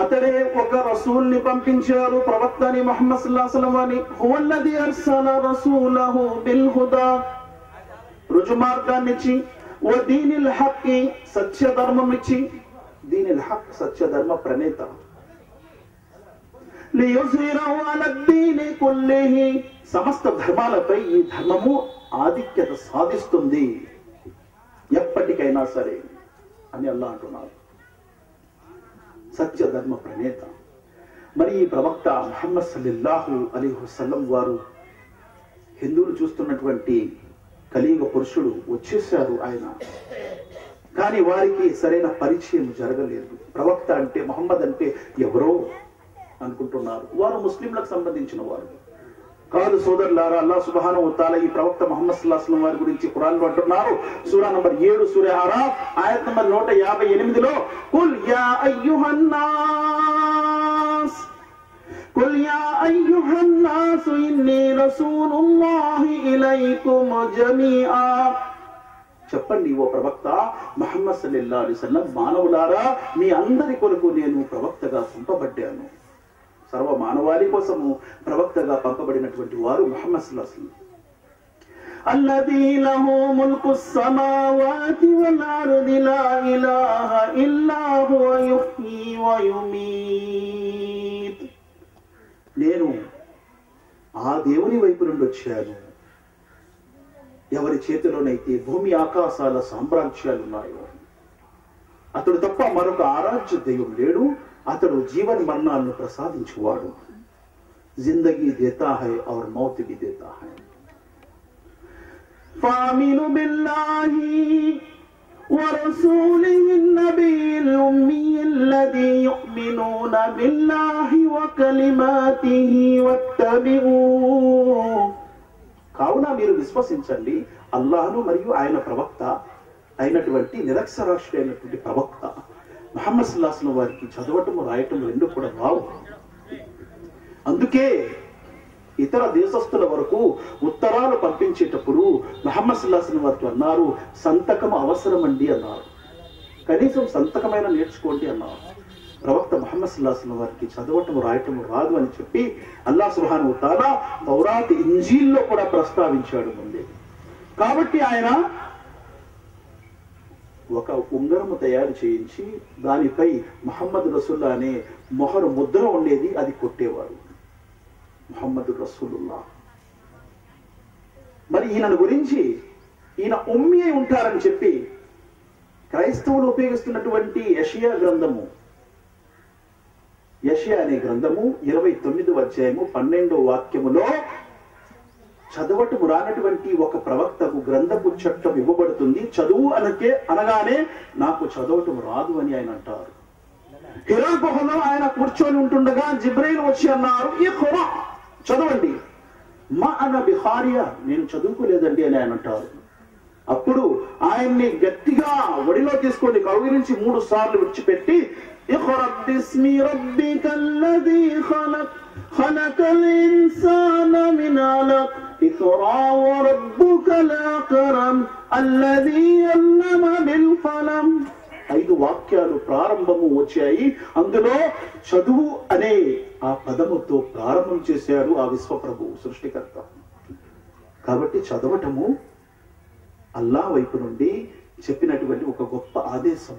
అతడే ఒక రసూల్ని పంపించారు, ప్రవక్తని ముహమ్మద్ సల్లల్లాహు అలైహి వసల్లం అని. హువల్లదీ అర్సల రసూలహు బిల్ హుదా, రుజు మార్గాన్ని ఇచ్చి, వదీనిల్ హక్కీ, సత్య ధర్మం ఇచ్చి. దీనిల్ హక్, సత్య ధర్మ ప్రణేత. లియుజ్హిరహు అలద్దీని కుల్లిహి, సమస్త ధర్మాలపై ఈ ధర్మము ఆధిక్యత సాధిస్తుంది ఎప్పటికైనా సరే అని అల్లాహ్ అంటున్నారు. సత్య ధర్మ ప్రణేత. మరి ఈ ప్రవక్త ముహమ్మద్ సల్లల్లాహు అలైహి వసల్లం వారు హిందువులు చూస్తున్నటువంటి కలియుగ పురుషుడు వచ్చేశారు ఆయన, కానీ వారికి సరైన పరిచయం జరగలేదు. ప్రవక్త అంటే, ముహమ్మద్ అంటే ఎవరో అనుకుంటున్నారు. వారు ముస్లింలకు సంబంధించిన వారు కాదు. సోదరులారా, అల్లాహ్ సుబ్హానహు వ తఆలా ఈ ప్రవక్త ముహమ్మద్ సల్లల్లాహు అలైహి వసల్లం వారి గురించి ఖురాన్లో అంటున్నారు. సూరా నంబర్ 7 సూరా అరాఫ్ ఆయత్ నంబర్ 158లో, కుల్ యా అయ్యుహన్నాస్, కుల్ యా అయ్యుహన్నాస్ ఇన్నీ రసూలుల్లాహి ఇలైకుమ్ జమీఆ. చెప్పండి ఓ ప్రవక్త ముహమ్మద్ సల్లల్లాహు అలైహి వసల్లం, మానవులారా మీ అందరి కొరకు నేను ప్రవక్తగా పంపబడ్డాను. సర్వ మానవాళి కోసము ప్రవక్తగా పంపబడినటువంటి వారు ముహమ్మద్ సల్లల్లాహు అలైహి వసల్లం. అల్లదీ లహు ముల్కుస్ సమావాతి వల్ అర్ది లా ఇలాహ ఇల్లా హువ యుహ్యీ వ యుమీత్. నేను ఆ దేవుని వైపు నుండి వచ్చాను, ఎవరి చేతిలోనైతే భూమి ఆకాశాల సామ్రాజ్యాలు ఉన్నాయో అతడు తప్ప మరొక ఆరాధ్య దైవం లేడు. అతడు జీవన మరణాలను ప్రసాదించువాడు. जिंदगी देता है और मौत भी देता है। फामिनु बिल्लाहि व रसूलिहि नबील उम्मील्लज़ी युमिनून बिल्लाहि व कलिमातिहि वत्तबिऊ। కావున మీరు విశ్వసించండి అల్లాహ్ను మరియు ఆయన ప్రవక్త అయినటువంటి నిరక్షరాస్యుడైనటువంటి ప్రవక్త ముహమ్మద్ సల్లల్లాహు అలైహి వసల్లం వారికి చదవటము రాయటం రెండు కూడా రావు. అందుకే ఇతర దేశస్తుల వరకు ఉత్తరాలు పంపించేటప్పుడు ముహమ్మద్ సల్లల్లాహు అలైహి వసల్లం వారితో అన్నారు, సంతకం అవసరం అండి అన్నారు, కనీసం సంతకమైన నేర్చుకోండి అన్నారు. ప్రవక్త ముహమ్మద్ సల్లల్లాహు అలైహి వసల్లం వారికి చదవటం రాయటం రాదు అని చెప్పి అల్లాహ్ సుబ్హానహు వ తఆలా తౌరాత్ ఇంజీల్లో కూడా ప్రస్తావించాడు ముందే. కాబట్టి ఆయన ఒక ఉంగరము తయారు చేయించి దానిపై ముహమ్మద్ రసూలుల్లాహ్ అనే మొహరు ముద్ర ఉండేది, అది కొట్టేవారు, ముహమ్మద్ రసూలుల్లాహ్. మరి ఈయన గురించి ఈయన ఉమ్మి అయి ఉంటారని చెప్పి క్రైస్తవులు ఉపయోగిస్తున్నటువంటి యెషయా గ్రంథము, యెషయా అనే గ్రంథము 29వ అధ్యాయము 12వ వాక్యములో చదవటము రానటువంటి ఒక ప్రవక్తకు గ్రంథపు చట్టం ఇవ్వబడుతుంది. చదువు అనగానే నాకు చదవటం రాదు అని ఆయన అంటారు. హిరా గుహలో ఆయన కూర్చొని ఉంటుండగా జిబ్రీల్ వచ్చి అన్నారు, ఇఖ్రా, చదవండి. మా అన్న బిహారియా, నేను చదువుకోలేదండి అని ఆయన అంటారు. అప్పుడు ఆయన్ని గట్టిగా ఒడిలో తీసుకొని కౌగిలించి 3 సార్లు విడిచిపెట్టి ఇఖ్రా బిస్మి రబ్బికల్లదీ ఖలక్ ఖలకల్ ఇన్సాన మిన్ అలక్ ఇఖ్రా వరబ్బుకల్ అక్రమ్ అల్లదీ అల్లమ బిల్ కలం. 5 వాక్యాలు ప్రారంభము వచ్చాయి. అందులో చదువు అనే ఆ పదముతో ప్రారంభం చేశారు ఆ విశ్వప్రభు సృష్టికర్త. కాబట్టి చదవటము అల్లాహ్ వైపు నుండి చెప్పినటువంటి ఒక గొప్ప ఆదేశం.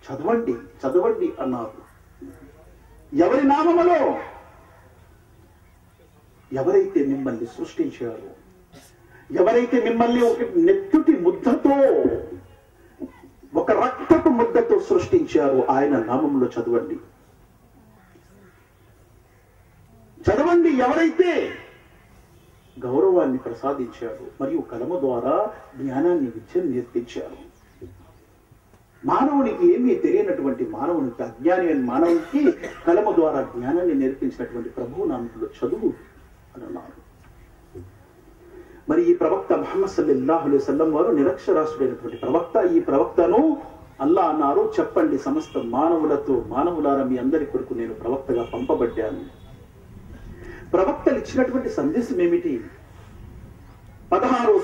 చదవండి చదవండి అన్నారు. ఎవరి నామములో? ఎవరైతే మిమ్మల్ని సృష్టించారో, ఎవరైతే మిమ్మల్ని ఒక నెత్తుటి ముద్దతో, ఒక రక్తపు ముద్దతో సృష్టించారో ఆయన నామంలో చదవండి. చదవండి. ఎవరైతే గౌరవాన్ని ప్రసాదించారు మరియు కలమ ద్వారా జ్ఞానాన్ని విద్యను నేర్పించారు. మానవునికి ఏమీ తెలియనటువంటి మానవునికి, అజ్ఞాని అయిన మానవునికి కలమ ద్వారా జ్ఞానాన్ని నేర్పించినటువంటి ప్రభువు నామంలో చదువు అని అన్నారు. మరి ఈ ప్రవక్త ముహమ్మద్ సల్లల్లాహు అలైహి వసల్లం వారు నిరక్షరాస్యుడైనటువంటి ప్రవక్త. ఈ ప్రవక్తను అల్లాహ్ అన్నారు, చెప్పండి సమస్త మానవులారా మీ అందరి కొరకు నేను ప్రవక్తగా పంపబడ్డాను. ప్రవక్తలు ఇచ్చినటువంటి సందేశం ఏమిటి? 16వ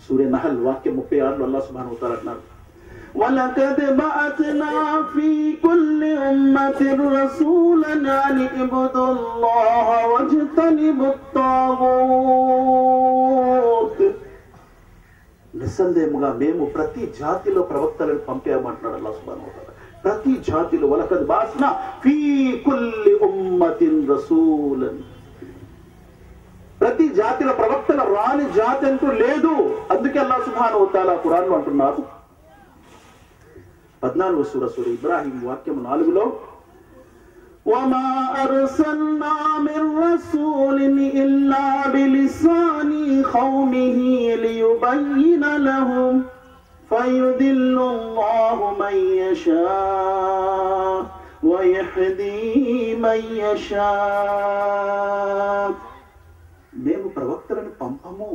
సూర నహల్ వాక్యం 36లో అల్లాహ్ సుబ్హానహు వ తఆలా అన్నారు, وَلَقَدْ بَعَثْنَا فِي كُلِّ أُمَّةٍ رَسُولًا أَنِ اعْبُدُوا اللَّهَ وَاجْتَنِبُوا الطَّاغُوتَ. నిస్సందేహముగా మేము ప్రతి జాతిలో ప్రవక్తలను పంపామంటున్నాడు అల్లాహ్ సుబ్హానహు వ తఆలా. ప్రతి జాతిలో వలకద్ బాస్నా ఫీ కుల్లి ఉమ్మతిన్ రసూలన్. ప్రతి జాతిలో ప్రవక్తలు రాని జాతి అంటూ లేదు. అందుకే అల్లాహ్ సుబ్హానహు వ తఆలా ఖురాన్లో అంటున్నారు, 14వ సూర ఇబ్రాహీం వాక్యం 4లో, వమా అర్సల్నా మిర్ రసూలిన్ ఇల్లా బిలిసాని ఖౌమిహి లియుబయ్యిన లహుం فَيُضِلُّ اللَّهُ مَن يَشَاءُ وَيَهْدِي مَن يَشَاءُ. మేము ప్రవక్తలను పంపము,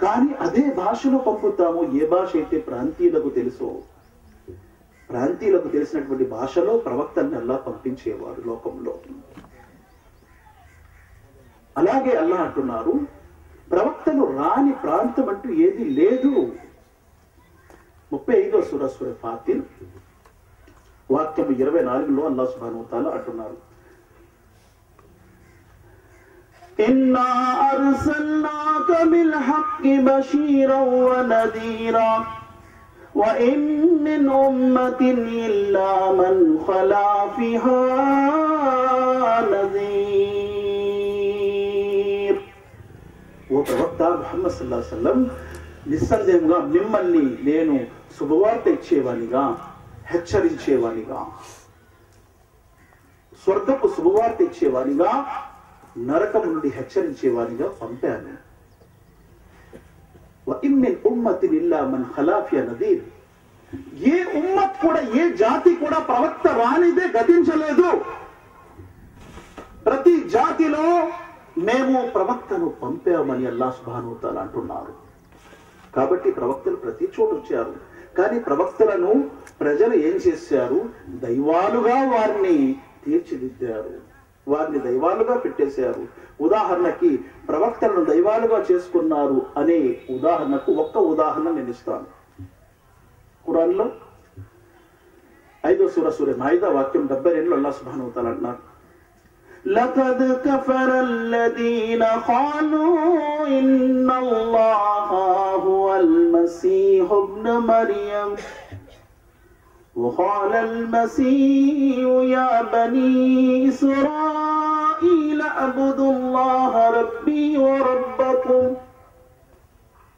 కానీ అదే భాషలో పంపుతాము. ఏ భాష అయితే ప్రాంతీయులకు తెలుసో, ప్రాంతీయులకు తెలిసినటువంటి భాషలో ప్రవక్తల్ని అల్లాహ్ పంపించేవారు లోకంలో. అలాగే అల్లాహ్ అంటున్నారు, ప్రవక్తలు రాని ప్రాంతం అంటూ ఏది లేదు. 35వ సూర ఫాతిర్ వాక్యం 24లో అల్లాహ్ సుబ్హానహు వ తఆలా అంటున్నారు, ఇన్నా అర్సల్నాక బిల్ హక్కి బషీరన్ వ నదీరా వ ఇన్ మిన్ ఉమ్మతిన్ ఇల్లా మన్ ఖలా ఫిహా నదీర్. ఓ ప్రవక్త ముహమ్మద్ సల్లల్లాహు అలైహి వసల్లం, నిస్సందేహంగా మిమ్మల్ని నేను శుభవార్త ఇచ్చేవానిగా, హెచ్చరించేవానిగా, స్వర్గపు శుభవార్త ఇచ్చేవానిగా, నరకం నుండి హెచ్చరించేవానిగా పంపాను. వఇన్ మిన్ ఉమ్మతిన్ ఇల్లా మన్ ఖలా ఫిహా నదీర్. ఏ ఉమ్మత్ కూడా, ఏ జాతి కూడా ప్రవక్త రానిదే గతించలేదు. ప్రతి జాతిలో మేము ప్రవక్తను పంపామని అల్లాహ్ సుబ్హానహు వ తఆలా అంటున్నారు. కాబట్టి ప్రవక్తలు ప్రతి చోట వచ్చారు. కానీ ప్రవక్తలను ప్రజలు ఏం చేశారు? దైవాలుగా వారిని తీర్చిదిద్దారు, వారిని దైవాలుగా పెట్టేశారు. ఉదాహరణకి ప్రవక్తలను దైవాలుగా చేసుకున్నారు అనే ఉదాహరణకు ఒక్క ఉదాహరణ నేను ఇస్తాను. ఖురాన్లో 5వ సూర మాయిదా వాక్యం 72లో అల్లాహ్ సుబ్హానహు వ తఆలా అంటున్నారు, لقد كفر الذين قالوا إن الله هو المسيح ابن مريم وقال المسيح يا بني إسرائيل اعبدوا الله ربي وربكم.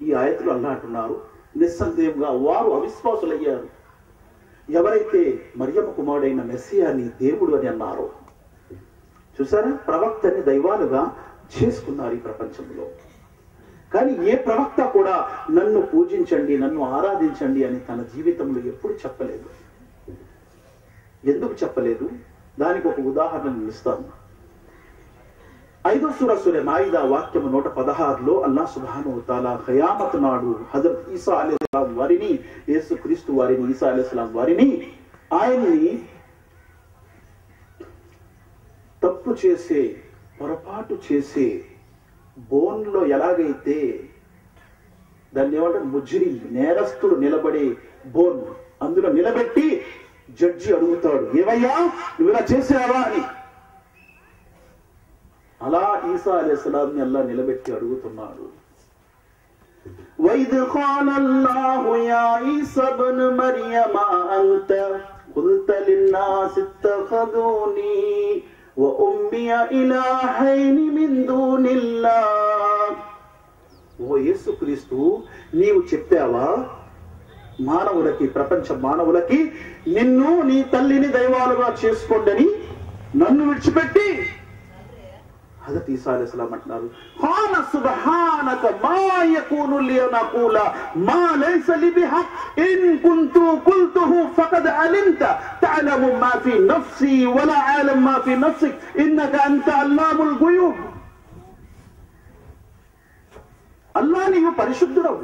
ఈ ఆయతలో అల్లాహ్ అంటున్నారు, నిస్సందేహంగా వారు అవిశ్వాసులయ్యారు ఎవరైతే మరియమ్మ కుమారుడైన మెస్సియాని దేవుడు అని అన్నారో. చూసారా, ప్రవక్తని దైవాలుగా చేసుకున్నారు ఈ ప్రపంచంలో. కానీ ఏ ప్రవక్త కూడా నన్ను పూజించండి, నన్ను ఆరాధించండి అని తన జీవితంలో ఎప్పుడు చెప్పలేదు. ఎందుకు చెప్పలేదు? దానికి ఒక ఉదాహరణ ఇస్తాను. 5వ సూర మాయిదా వాక్యము 116లో అల్లాహ్ సుబ్హానహు వ తఆలా ఖయామత్ నాడు హజరత్ ఈసా అలైహిస్సలాం వారిని, యేసుక్రీస్తు వారిని, ఈసా అలైహిస్సలాం వారిని, ఆయన్ని తప్పు చేసే, పొరపాటు చేసే బోన్లో ఎలాగైతే దాన్ని ఏమంటారు, ముజ్రి, నేరస్తుడు నిలబడే బోన్, అందులో నిలబెట్టి జడ్జి అడుగుతాడు, ఏవయ్యా నువ్వు ఇలా చేసావా అని. అలా ఈసా అలైహిస్సలాంని అల్లాహ్ నిలబెట్టి అడుగుతున్నాడు. వైద్ ఖాల అల్లాహు యా ఈసా ఇబ్న మర్యమ అంత ఖుల్త లిన్నాస్ ఇత్తఖదుని వ ఉమ్మియ ఇలాహైన్ మిన్ దూనిల్లాహ్. ఓ యేసుక్రీస్తు, నీవు చెప్పావా మానవులకి, ప్రపంచ మానవులకి, నిన్ను నీ తల్లిని దైవాలుగా చేసుకోండి, నన్ను విడిచిపెట్టి. హజరత్ ఈసా అలైహిస్సలాం అంటున్నారు, ఖాల సుబ్హానక మా యకూను లీ అన్ అఖూల మా లైస లీ బిహక్ ఇన్ కున్తు ఖుల్తుహు ఫఖద్ అలిమ్త తఅలము మా ఫీ నఫ్సి వలా అలమ్ మా ఫీ నఫ్సిక్ ఇన్నక అంత అల్లాముల్ గుయూబ్. అల్లాహ్ నీవు పరిశుద్ధుడవు.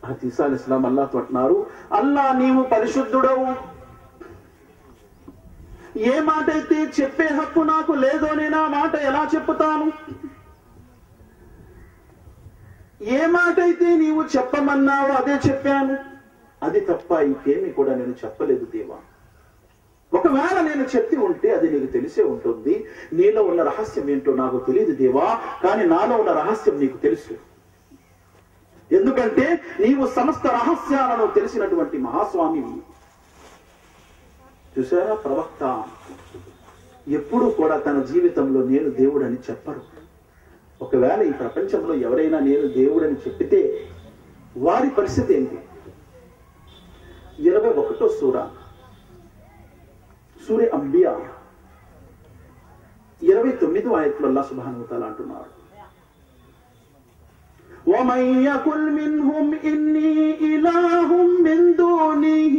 హజరత్ ఈసా అలైహిస్సలాం అల్లాహ్తో అంటున్నారు, అల్లాహ్ నీవు పరిశుద్ధుడవు. ఏ మాట అయితే చెప్పే హక్కు నాకు లేదో నేను ఆ మాట ఎలా చెప్పుతాను? ఏ మాట అయితే నీవు చెప్పమన్నావో అదే చెప్పాను. అది తప్ప ఇంకేమి కూడా నేను చెప్పలేదు దేవా. ఒకవేళ నేను చెప్పి ఉంటే అది నీకు తెలిసే ఉంటుంది. నీలో ఉన్న రహస్యం ఏంటో నాకు తెలియదు దేవా, కానీ నాలో ఉన్న రహస్యం నీకు తెలుసు. ఎందుకంటే నీవు సమస్త రహస్యాలను తెలిసినటువంటి మహాస్వామివి. చూసారా, ప్రవక్త ఎప్పుడూ కూడా తన జీవితంలో నేను దేవుడని చెప్పరు. ఒకవేళ ఈ ప్రపంచంలో ఎవరైనా నేను దేవుడని చెప్పితే వారి పరిస్థితి ఏంటి? 21వ సూర అంబియా 29వ ఆయతలో అల్లాహ్ సుబ్హానహు వ తఆలా అంటున్నారు, وَمَن يَقُلْ مِنْهُمْ إِنِّي إِلَٰهٌ مِّن دُونِهِ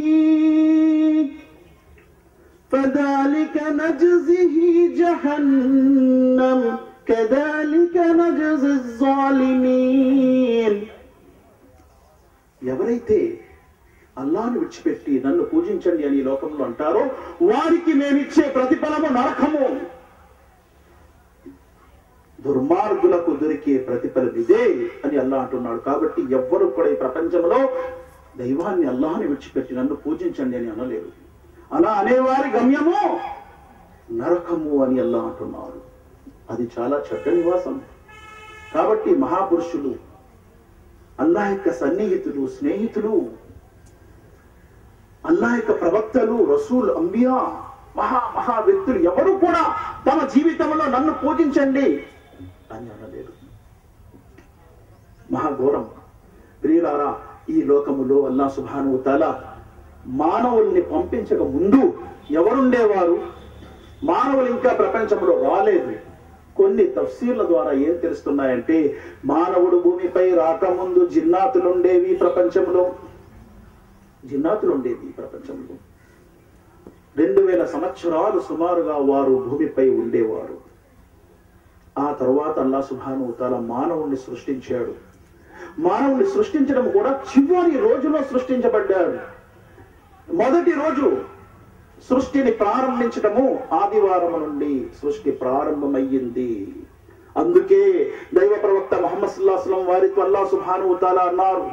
فَذَلِكَ نَجْزِهِ جَهَنَّمَ كَذَلِكَ نَجْزِي الظَّالِمِينَ. ఎవరైతే అల్లాహ్ను విడిచిపెట్టి నన్ను పూజించండి అని లోకంలో అంటారో వారికి మేమిచ్చే ప్రతిఫలము నరకము. దుర్మార్గులకు దొరికే ప్రతిఫలం ఇదే అని అల్లాహ్ అంటున్నాడు. కాబట్టి ఎవ్వరు కూడా ఈ ప్రపంచంలో దైవాన్ని, అల్లాహ్ని విడిచిపెట్టి నన్ను పూజించండి అని అనలేరు. అలా అనేవారి గమ్యము నరకము అని అల్లాహ్ అంటున్నాడు. అది చాలా చెడ్డ నివాసం. కాబట్టి మహాపురుషులు, అల్లాహ్ యొక్క సన్నిహితులు, స్నేహితులు, అల్లాహ్ యొక్క ప్రవక్తలు, రసూల్, అంబియా, మహా వ్యక్తులు ఎవరు కూడా తమ జీవితంలో నన్ను పూజించండి అని అనలేరు. మహాఘోరం. ప్రియులారా, ఈ లోకములో అల్లాహ్ సుబ్హానహు వ తఆలా మానవుల్ని పంపించక ముందు ఎవరుండేవారు? మానవులు ఇంకా ప్రపంచంలో రాలేదు. కొన్ని తఫ్సీర్ల ద్వారా ఏం తెలుస్తున్నాయంటే, మానవుడు భూమిపై రాకముందు జిన్నాతులుండేవి ప్రపంచంలో. 2000 సంవత్సరాలు సుమారుగా వారు భూమిపై ఉండేవారు. ఆ తర్వాత అల్లాహ్ సుబ్హానహు వ తఆలా మానవుణ్ణి సృష్టించాడు. మానవుణ్ణి సృష్టించడం కూడా చివరి రోజులో సృష్టించబడ్డాడు. మొదటి రోజు సృష్టిని ప్రారంభించడము ఆదివారం నుండి సృష్టి ప్రారంభమయ్యింది. అందుకే దైవ ప్రవక్త ముహమ్మద్ సల్లల్లాహు అలైహి వసల్లం వారితో అల్లాహ్ సుబ్హానహు వ తఆలా అన్నారు,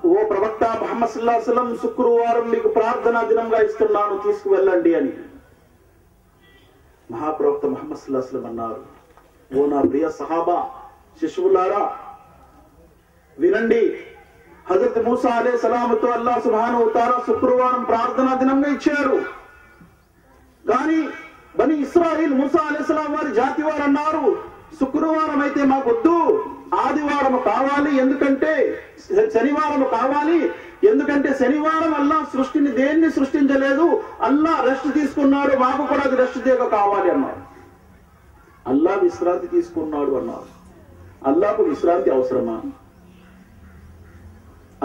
ఓ ప్రవక్త ముహమ్మద్ సల్లల్లాహు అలైహి వసల్లం, శుక్రవారం మీకు ప్రార్థనా దినంగా ఇస్తున్నాను, తీసుకువెళ్ళండి అని. మహాప్రవక్త ముహమ్మద్ సల్లల్లాహు అలైహి వసల్లం అన్నారు, ఓ నా ప్రియ సహాబా శిశువులారా వినండి, హజరత్ మూసా అలైహిస్సలాముతో అల్లాహ్ సుబ్హానహు వ తఆలా శుక్రవారం ప్రార్థనా దినంగా ఇచ్చారు. కానీ బని ఇస్రాయిల్ మూసా అలైహిస్సలాం వారి జాతి వారు అన్నారు, శుక్రవారం అయితే మాకొద్దు, ఆదివారం కావాలి, ఎందుకంటే శనివారం కావాలి, ఎందుకంటే శనివారం అల్లాహ్ సృష్టిని దేన్ని సృష్టించలేదు, అల్లాహ్ రెస్ట్ తీసుకున్నాడు, మాకు కూడా అది రెస్ట్ కావాలి అన్నారు. అల్లాహ్ విశ్రాంతి తీసుకున్నాడు అన్నారు. అల్లాహకు విశ్రాంతి అవసరమా?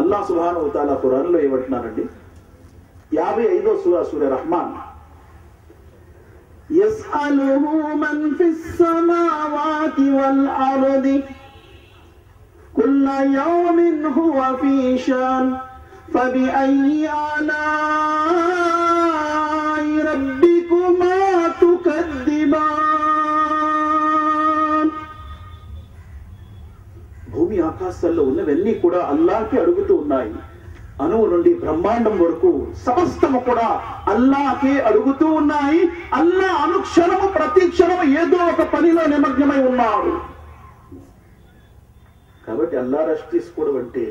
అల్లాహ్ సుబ్హానహు వ తఆలా ఖురాన్లో ఏమంటున్నారండి, 55వ సూర రహ్మాన్, యస్అలుహు మన్ ఫిస్ సమావాతి వల్ అర్ది కుల్ల యౌమిన్ హువ ఫీ షాన్ ఫబిఅయ్యి ఆలాఇ రబ్బికుమా తుకద్దిబాన్. భూమి ఆకాశాల్లో ఉన్నవన్నీ కూడా అల్లాహ్కి అడుగుతూ ఉన్నాయి. అణువు నుండి బ్రహ్మాండం వరకు సమస్తము కూడా అల్లాహ్కే అడుగుతూ ఉన్నాయి. అల్లాహ్ అనుక్షణము ప్రతి క్షణము ఏదో ఒక పనిలో నిమగ్నమై ఉన్నాడు. కాబట్టి అల్లాహ్ రెస్ట్ తీసుకోవడం అంటే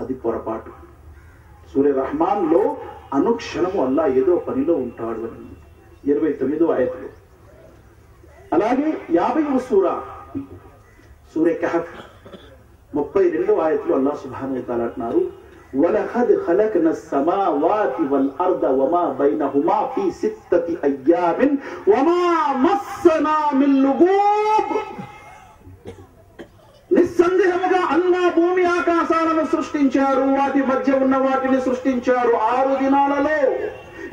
అది పొరపాటు. సూర రహ్మాన్ లో అనుక్షణము అల్లాహ్ ఏదో పనిలో ఉంటాడు అని 29వ ఆయతలో. అలాగే 50వ సూర కహఫ్ 32వ ఆయతలో అల్లాహ్ సుబ్హానహు వ తఆలా అంటున్నారు, వలఖద్ ఖలక్నా السماوات والارض وما بينهما في 6 ايام وما مسنا من لغوب. నిస్సందేహముగా అల్లాహ్ భూమి ఆకాశాలను సృష్టించారు, వాటి మధ్య ఉన్న వాటిని సృష్టించారు 6 దినాలలో.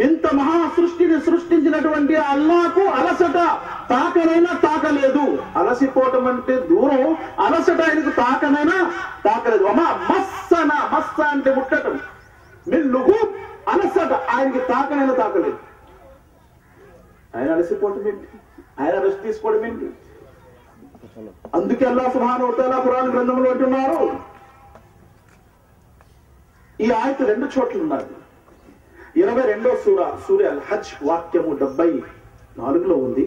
ఇంత మహా సృష్టిని సృష్టించినటువంటి అల్లాహకు అలసట తాకనైనా తాకలేదు. అలసిపోవటం అంటే దూరం, అలసట ఆయనకు తాకనైనా తాకలేదు. మస్స అంటే ముట్టటం, మిల్లుగు అలసట ఆయనకి తాకనైనా తాకలేదు. ఆయన అలసిపోవటం ఏంటి? ఆయన రెస్ట్ తీసుకోవడం ఏంటి? అందుకే అల్లాహ్ సుబ్హానహు వ తఆలా ఖురాన్ గ్రంథంలో అంటున్నారు, ఈ ఆయత 2 చోట్ల ఉన్నది. 22వ సూర అల్ హజ్ వాక్యము 74లో ఉంది.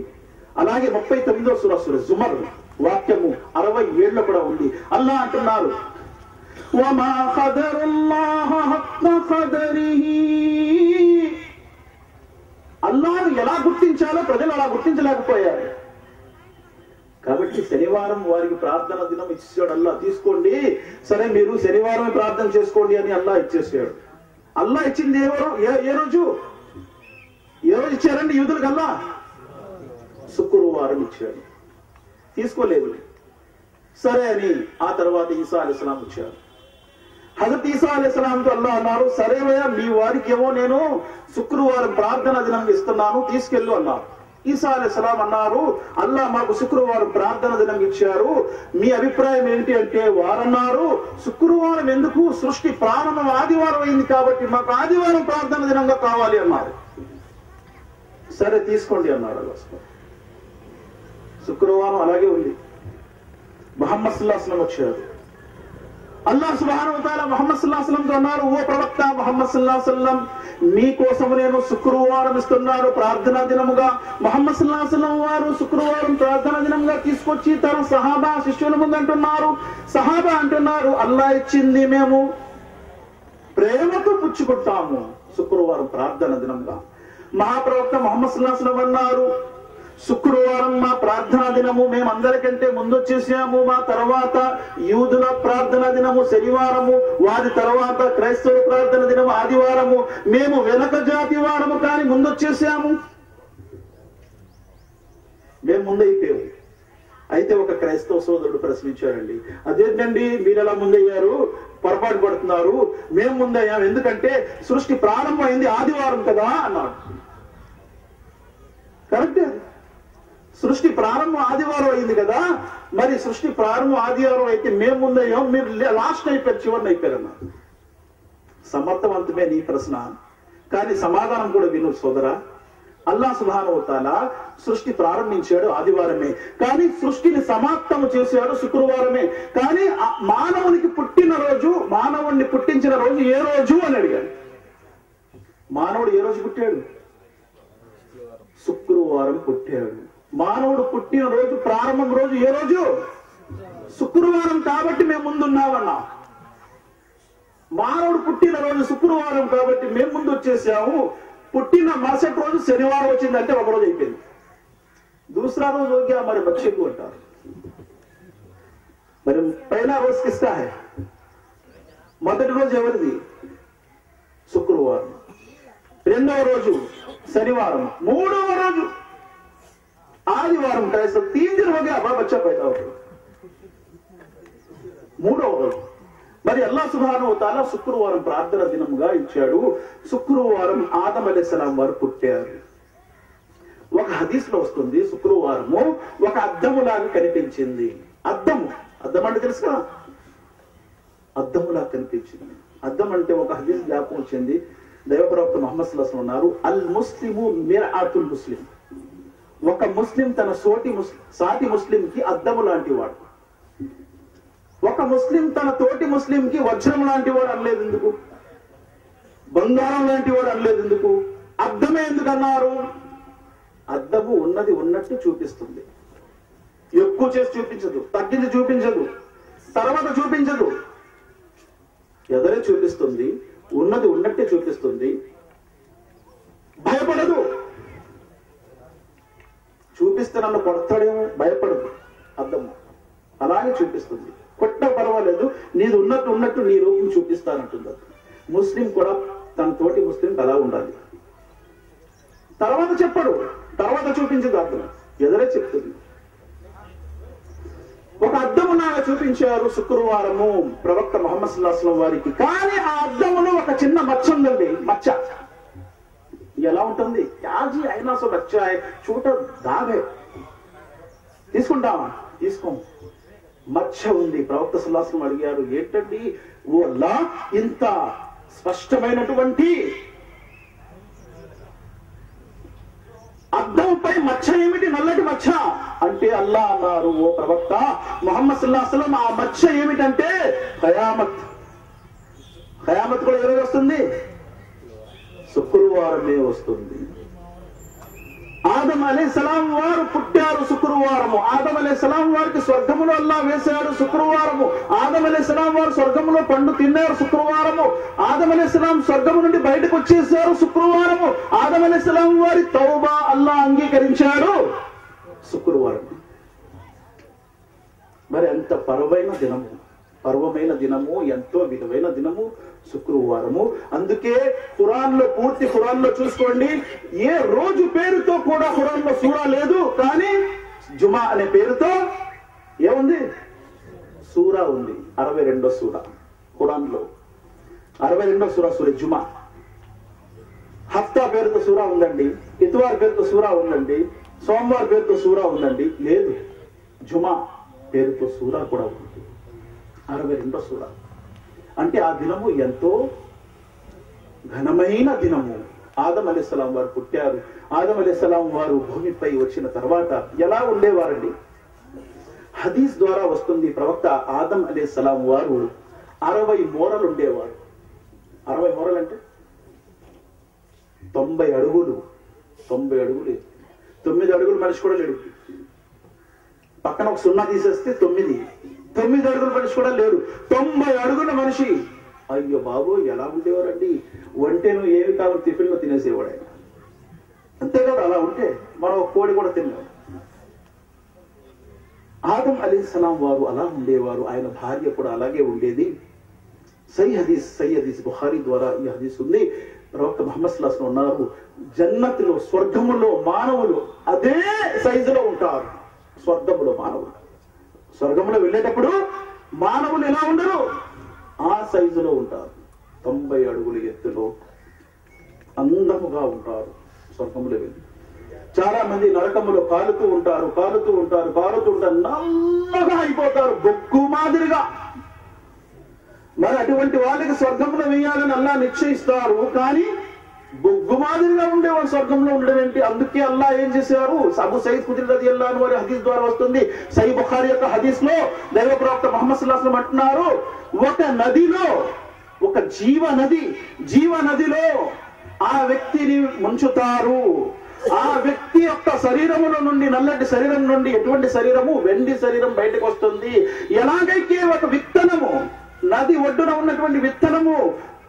అలాగే 39వ సూర జుమర్ వాక్యము 67లో కూడా ఉంది. అల్లాహ్ అంటున్నారు, వమా ఖదరుల్లాహ హక్క ఖదరిహి. అల్లాహ్ను ఎలా గుర్తించాలో ప్రజలు అలా గుర్తించలేకపోయారు. కాబట్టి శనివారం వారికి ప్రార్థన దినం ఇచ్చేసాడు అల్లాహ్, తీసుకోండి, సరే మీరు శనివారం ప్రార్థన చేసుకోండి అని అల్లాహ్ ఇచ్చేసాడు. అల్లాహ్ ఇచ్చింది ఏ రోజు ఇచ్చారండి యూదులకు? అల్లాహ్ శుక్రవారం ఇచ్చాడు, తీసుకోలేదు. సరే అని ఆ తర్వాత ఈసా అలైహిస్సలాం వచ్చారు. హజరత్ ఈసా అలైహిస్సలాంతో అల్లాహ్ అన్నారు, సరేవయ్యా మీ వారికి ఏమో నేను శుక్రవారం ప్రార్థన దినం ఇస్తున్నాను, తీసుకెళ్ళు అన్నారు. ఈసా అలైహిస్సలాం అన్నారు, అల్లాహ్ మాకు శుక్రవారం ప్రార్థన దినం ఇచ్చారు, మీ అభిప్రాయం ఏంటి అంటే, వారన్నారు శుక్రవారం ఎందుకు, సృష్టి ప్రారంభం ఆదివారం అయింది కాబట్టి మాకు ఆదివారం ప్రార్థన దినంగా కావాలి అన్నారు. సరే తీసుకోండి అన్నారు అల్లాహ్. శుక్రవారం అలాగే ఉంది. ముహమ్మద్ సల్లల్లాహు అలైహి వసల్లం వచ్చారు. అల్లాహ్ సుబ్హానహు వ తఆలా ముహమ్మద్ సల్లల్లాహు అలైహి వసల్లంతో అన్నారు, ఓ ప్రవక్త ముహమ్మద్ సల్లల్లాహు అలైహి వసల్లం, మీకోసం నేను శుక్రవారం ఇస్తున్నాను ప్రార్థనా దినముగా. ముహమ్మద్ సల్లల్లాహు అలైహి వసల్లం వారు శుక్రవారం ప్రార్థనా దినంగా తీసుకొచ్చి తన సహాబా శిష్యుల ముందు అంటున్నారు. సహాబా అంటున్నారు, అల్లాహ్ ఇచ్చింది మేము ప్రేమతో పుచ్చుకుంటాము శుక్రవారం ప్రార్థన దినంగా. మహాప్రవక్త ముహమ్మద్ సల్లల్లాహు అలైహి వసల్లం అన్నారు, శుక్రవారం మా ప్రార్థనా దినము, మేమందరికంటే ముందు వచ్చేసాము. మా తర్వాత యూదుల ప్రార్థనా దినము శనివారము, వారి తర్వాత క్రైస్తవ ప్రార్థన దినము ఆదివారము. మేము వెనక జాతి వారము కానీ ముందు వచ్చేసాము, మేము ముందైపోయాము. అయితే ఒక క్రైస్తవ సోదరుడు ప్రశ్నించారండి, అదేంటండి మీరు ఎలా ముందయ్యారు, పొరపాటు పడుతున్నారు, మేము ముందయ్యాం, ఎందుకంటే సృష్టి ప్రారంభమైంది ఆదివారం కదా అన్నాడు. కరెక్టే, సృష్టి ప్రారంభం ఆదివారం అయింది కదా, మరి సృష్టి ప్రారంభం ఆదివారం అయితే మేము ముందయ్యాం, మీరు లాస్ట్ అయిపోయారు, చివరిని అయిపోయారు అన్నారు. సమర్థవంతమే నీ ప్రశ్న, కానీ సమాధానం కూడా విను సోదరా. అల్లాహ్ సుబ్హానహు వ తఆలా సృష్టి ప్రారంభించాడు ఆదివారమే, కానీ సృష్టిని సమాప్తము చేశాడు శుక్రవారమే. కానీ మానవునికి పుట్టిన రోజు, మానవుడిని పుట్టించిన రోజు ఏ రోజు అని అడిగాడు. మానవుడు ఏ రోజు పుట్టాడు? శుక్రవారం పుట్టాడు. మానవుడు పుట్టిన రోజు, ప్రారంభం రోజు ఏ రోజు? శుక్రవారం, కాబట్టి మేము ముందున్నామన్నా. మానవుడు పుట్టిన రోజు శుక్రవారం కాబట్టి మేము ముందు వచ్చేసాము. పుట్టిన మరుసటి రోజు శనివారం వచ్చిందంటే ఒక రోజు అయిపోయింది. దూసరా రోజు हो गया हमारे बच्चे को అంటారు. మరి పైలా రోజు కిస్కా హై? మొదటి రోజు ఎవరిది? శుక్రవారం. రెండవ రోజు శనివారం. మూడవ రోజు ఆదివారం. कैसे 3 दिन हो गया हमारा बच्चा पैदा हो गया. మూడవ రోజు. మరి అల్లాహ్ సుబ్హానహు వ తఆలా శుక్రవారం ప్రార్థన దినముగా ఇచ్చాడు. శుక్రవారం ఆదం అలైహిస్సలాం వారు పుట్టారు. ఒక హదీస్ లో వస్తుంది, శుక్రవారము ఒక అద్దములాగా కనిపించింది. అద్దము, అద్దం అంటే తెలుసు కదా, అద్దములా కనిపించింది. అద్దం అంటే ఒక హదీస్ జ్ఞాపకం వచ్చింది. దైవ ప్రవక్త ముహమ్మద్ సల్లల్లాహు అలైహి వసల్లం అన్నారు, అల్ ముస్లిము మిర్ఆతుల్ ముస్లిం. ఒక ముస్లిం తన సాటి ముస్లింకి అద్దము లాంటి వాడు. ఒక ముస్లిం తన తోటి ముస్లింకి వజ్రం లాంటి వాడు అనలేదు ఎందుకు? బంగారం లాంటి వాడు అనలేదు ఎందుకు? అద్దమే ఎందుకు అన్నారు? అద్దము ఉన్నది ఉన్నట్టు చూపిస్తుంది. ఎక్కువ చేసి చూపించదు, తగ్గించి చూపించదు, తర్వాత చూపించదు, ఎదరే చూపిస్తుంది, ఉన్నది ఉన్నట్టే చూపిస్తుంది, భయపడదు. చూపిస్తే నన్ను కొడతాడేమో భయపడదు అద్దము, అలాగే చూపిస్తుంది. కొట్ట పర్వాలేదు, నీది ఉన్నట్టు ఉన్నట్టు నీ రూపం చూపిస్తానంటుంది. ముస్లిం కూడా తన తోటి ముస్లిం అలా ఉండాలి. తర్వాత చెప్పడు, తర్వాత చూపించదు, అర్థం ఎదురే చెప్తుంది. ఒక అద్దములాగా చూపించారు శుక్రవారము ప్రవక్త ముహమ్మద్ సల్లల్లాహు అలైహి వసల్లం వారికి. కానీ ఆ అద్దములో ఒక చిన్న మచ్చ ఉందండి. మచ్చ ఎలా ఉంటుంది? క్యాజీ అయినా సో బచ్చా చూట దాగే తీసుకుంటామా? తీసుకోం. మచ్చ ఉంది. ప్రవక్త సల్లల్లాహు అలైహి వసల్లం అడిగారు, ఏంటండి ఓ అల్లాహ్ ఇంత స్పష్టమైనటువంటి అద్దంపై మచ్చ ఏమిటి? నల్లటి మచ్చ అంటే అల్లాహ్ అన్నారు, ఓ ప్రవక్త ముహమ్మద్ సల్లల్లాహు అలైహి వసల్లం, ఆ మచ్చ ఏమిటంటే ఖయామత్. ఖయామత్ కూడా ఎవరు వస్తుంది? శుక్రవారమే వస్తుంది. ఆదం అలైహిస్సలాం వారు పుట్టారు శుక్రవారము. ఆదం అలైహిస్సలాం వారికి స్వర్గములో అల్లాహ్ వేశాడు శుక్రవారము. ఆదం అలైహిస్సలాం వారు స్వర్గములో పండు తిన్నారు శుక్రవారము. ఆదం అలైహిస్సలాం స్వర్గము నుండి బయటకు వచ్చేసారు శుక్రవారము. ఆదం అలైహిస్సలాం వారి తౌబా అల్లాహ్ అంగీకరించాడు శుక్రవారం. మరి అంత పర్వమైన దినము, ఎంతో విలువైన దినము శుక్రవారము. అందుకే ఖురాన్లో, పూర్తి ఖురాన్లో చూసుకోండి, ఏ రోజు పేరుతో కూడా ఖురాన్లో సూరా లేదు, కానీ జుమా అనే పేరుతో ఏముంది? సూరా ఉంది. 62వ సూరా ఖురాన్లో, 62వ సూరా సూర జుమా. హఫ్తా పేరుతో సూరా ఉందండి, ఇతవార్ పేరుతో సూరా ఉందండి, సోమవారం పేరుతో సూరా ఉందండి. లేదు, జుమా పేరుతో సూరా కూడా ఉంది, 62వ సూరా. అంటే ఆ దినము ఎంతో ఘనమైన దినము. ఆదం అలైహిస్సలాం వారు పుట్టారు. ఆదం అలైహిస్సలాం వారు భూమిపై వచ్చిన తర్వాత ఎలా ఉండేవారండి? హదీస్ ద్వారా వస్తుంది, ప్రవక్త ఆదం అలైహిస్సలాం వారు 60 మూరలు ఉండేవారు. 60 మూరలు అంటే 90 అడుగులు. 90 అడుగులు. 9 అడుగులు మనిషి కూడా లేడు. పక్కన ఒక 0 తీసేస్తే 9 అడుగుల మనిషి కూడా లేడు. 90 అడుగుల మనిషి. అయ్యో బాబు, ఎలా ఉండేవారండి? వంటేను ఏమి కాలం టిఫిన్లో తినేసేవాడు ఆయన. అంతే కదా, అలా ఉంటే మనం కోడి కూడా తిన్నాం. ఆదం అలైహిస్సలాం వారు అలా ఉండేవారు, ఆయన భార్య కూడా అలాగే ఉండేది. సై హదీస్ బుఖారీ ద్వారా ఈ హదీస్ ఉంది. ప్రవక్త ముహమ్మద్ సల్లల్లాహు అలైహి వసల్లం ఉన్నారు, జన్నతిలో స్వర్గములో మానవులు అదే సైజులో ఉంటారు. స్వర్గములో మానవులు, స్వర్గంలో వెళ్ళేటప్పుడు మానవులు ఎలా ఉండరు, ఆ సైజులో ఉంటారు. 90 అడుగుల ఎత్తులో అందముగా ఉంటారు స్వర్గంలో వెళ్ళి. చాలా మంది నరకములో కాలుతూ ఉంటారు, నల్లగా అయిపోతారు, బొగ్గు మాదిరిగా. మరి అటువంటి వాళ్ళకి స్వర్గంలో వేయాలని అల్లా నిశ్చయిస్తారు, కానీ బొగ్గు మాదిరిగా ఉండేవారు స్వర్గంలో ఉండడం ఏంటి? అందుకే అల్లా ఏం చేశారు, అబూ సయీద్ ఖుద్రీ రలియల్లాహు అన్హు వారి హదీస్ ద్వారా వస్తుంది, సహీహ్ బుఖారీ యొక్క హదీస్ లో దైవ ప్రవక్త ముహమ్మద్ సల్లల్లాహు అలైహి వసల్లం అంటున్నారు, ఒక నదిలో, ఒక జీవ నదిలో ఆ వ్యక్తిని ముంచుతారు. ఆ వ్యక్తి యొక్క శరీరములో నుండి, నల్లటి శరీరం నుండి ఎటువంటి శరీరము, వెండి శరీరం బయటకు వస్తుంది. ఎలాగైతే ఒక విత్తనము, నది ఒడ్డున ఉన్నటువంటి విత్తనము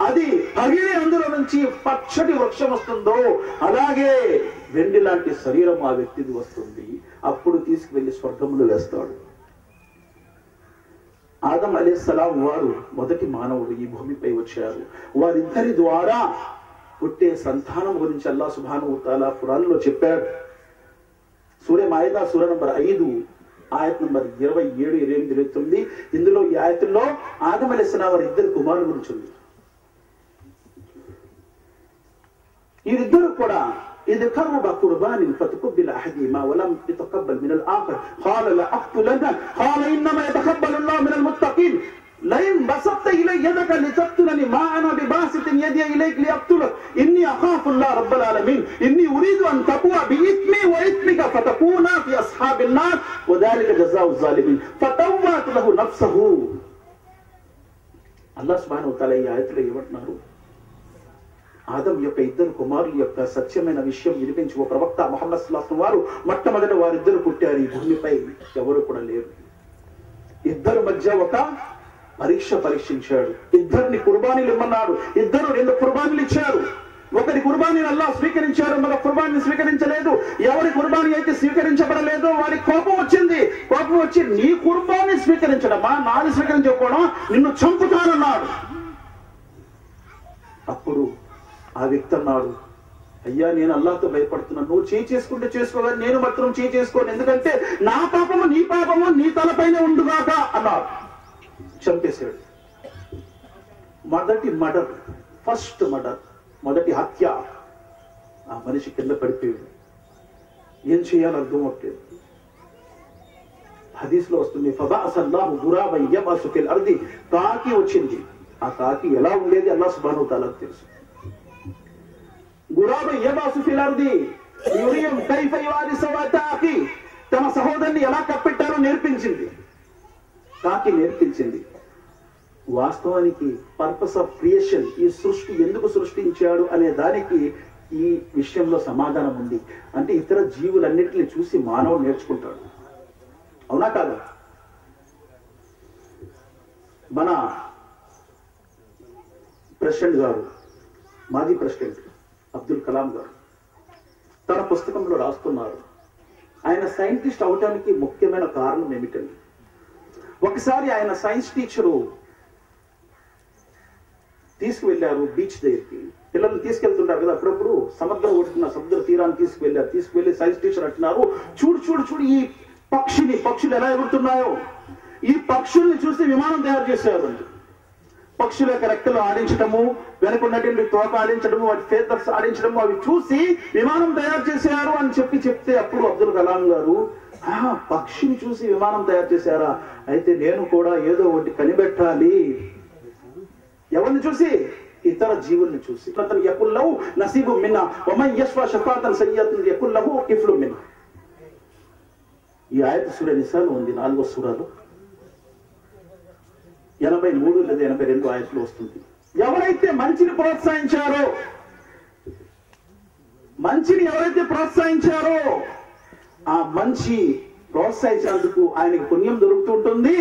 అది పగిలి అందులో నుంచి పచ్చటి వృక్షం వస్తుందో, అలాగే వెండి లాంటి శరీరం ఆ వ్యక్తిది వస్తుంది. అప్పుడు తీసుకువెళ్లి స్వర్గంలో వేస్తాడు. ఆదం అలైహిస్సలాం వారు మొదటి మానవుడు ఈ భూమిపై వచ్చారు. వారిద్దరి ద్వారా పుట్టే సంతానం గురించి అల్లాహ్ సుబ్హానహు వ తఆలా ఖురాన్ లో చెప్పాడు. సూరా మాయిదా సూరా నంబర్ 5 ఆయత్ నంబర్ 27, 28, 29. ఇందులో ఈ ఆయతుల్లో ఆదం అలైహిస్సలాం వారి ఇద్దరు కుమారుల గురించి ఉంది. వీరిద్దరు కూడా إذ قرب قربان فتقبل أحدهما ولم يتقبل من الآخر قال لأقتلنك قال إنما يتقبل الله من المتقين لئن بسطت إلي يدك لتقتلني ما أنا بباسط يدي إليك لأقتلك إني أخاف الله رب العالمين إني أريد أن تقوى بإثمي وإثمك فتكونا في أصحاب النار وذلك جزاء الظالمين فتوات له نفسه. الله سبحانه وتعالى ఈ ఆయతలో ఏమంటున్నారు, ఆదం యొక్క ఇద్దరు కుమారుల యొక్క సత్యమైన విషయం వినిపించి ఓ ప్రవక్త ముహమ్మద్ సల్లల్లాహు అలైహి వసల్లం వారు మొట్టమొదట వారిద్దరు పుట్టారు. ఈ భూమిపై ఎవరు కూడా లేరు. ఇద్దరు మధ్య ఒక పరీక్షించాడు. ఇద్దరిని కుర్బానీలు ఇమ్మన్నాడు. ఇద్దరు 2 కుర్బానీలు ఇచ్చారు. ఒకరి కుర్బానీని అల్లాహ్ స్వీకరించారు, మరొక కుర్బానీని స్వీకరించలేదు. ఎవరి కుర్బానీ అయితే స్వీకరించబడలేదో వారికి కోపం వచ్చింది. కోపం వచ్చి నీ కుర్బానీ స్వీకరించడమా, నాది స్వీకరించకపోవడం, నిన్ను చంపుతానన్నాడు. అప్పుడు ఆ వ్యక్తి అన్నాడు, అయ్యా నేను అల్లాహ్తో భయపడుతున్నాను, నువ్వు చేయి చేసుకుంటే చేసుకోవాలి, నేను మాత్రం చేయి చేసుకోను, ఎందుకంటే నా పాపము నీ పాపము నీ తలపైనే ఉండుగాక అన్నాడు. చంపేశాడు. ఫస్ట్ మర్డర్, మొదటి హత్య. ఆ మనిషి కింద పడిపోయాడు. ఏం చేయాలో అర్థం అవట్లేదు. హదీస్ లో వస్తుంది, ఫబఅసల్లాహు గురాబన్ యబఅసు ఫిల్ అర్ది, కాకి వచ్చింది. ఆ కాకి ఎలా ఉండేది అల్లాహ్ సుబ్హానహు వ తఆలాకు తెలుసు. గురాబన్ యబఅసు ఫిల్ అర్ది యురియం కైఫ యువారి సవాతాకి, తమ సహోదరుని ఎలా కప్పెట్టారో నేర్పించింది. కాకి నేర్పించింది. వాస్తవానికి పర్పస్ ఆఫ్ క్రియేషన్, ఈ సృష్టి ఎందుకు సృష్టించాడు అనే దానికి ఈ విషయంలో సమాధానం ఉంది. అంటే ఇతర జీవులన్నిటిని చూసి మానవుడు నేర్చుకుంటాడు. అవునా కాదా? మన ప్రెసిడెంట్ గారు, మాజీ ప్రెసిడెంట్ అబ్దుల్ కలాం గారు తన పుస్తకంలో రాస్తున్నారు, ఆయన సైంటిస్ట్ అవటానికి ముఖ్యమైన కారణం ఏమిటండి? ఒకసారి ఆయన సైన్స్ టీచరు తీసుకువెళ్లారు బీచ్ దగ్గరికి. పిల్లల్ని తీసుకెళ్తుంటారు కదా అప్పుడప్పుడు, సముద్ర ఒడ్డున సముద్ర తీరాన్ని తీసుకువెళ్లి సైన్స్ టీచర్ అంటున్నారు, చూడు ఈ పక్షులు ఎలా ఎగురుతున్నాయో, ఈ పక్షుల్ని చూసి విమానం తయారు చేశారు. పక్షుల యొక్క రెక్కలు ఆడించడము, వెనుకున్నటువంటి తోక ఆడించడము, వాటి ఫేదర్స్ ఆడించడము, అవి చూసి విమానం తయారు చేశారు అని చెప్తే అప్పుడు అబ్దుల్ కలాం గారు, పక్షిని చూసి విమానం తయారు చేశారా, అయితే నేను కూడా ఏదో ఒకటి కనిపెట్టాలి. ఎవరిని చూసి? ఇతర జీవుల్ని చూసి. యకుల్లహు నసీబు మిన్నా వమన్ యష్ఫా షఫాతన్ సయ్యతన్ యకుల్లహు కిఫ్లు మిన్నా. ఈ ఆయత సూరా నిసాలో ఉంది, 4వ సూరాలో 83 లేదా 82 ఆయతలో వస్తుంది. ఎవరైతే మంచిని ప్రోత్సహించారో ఆ మంచి ప్రోత్సహించినందుకు ఆయనకి పుణ్యం దొరుకుతుంటుంది.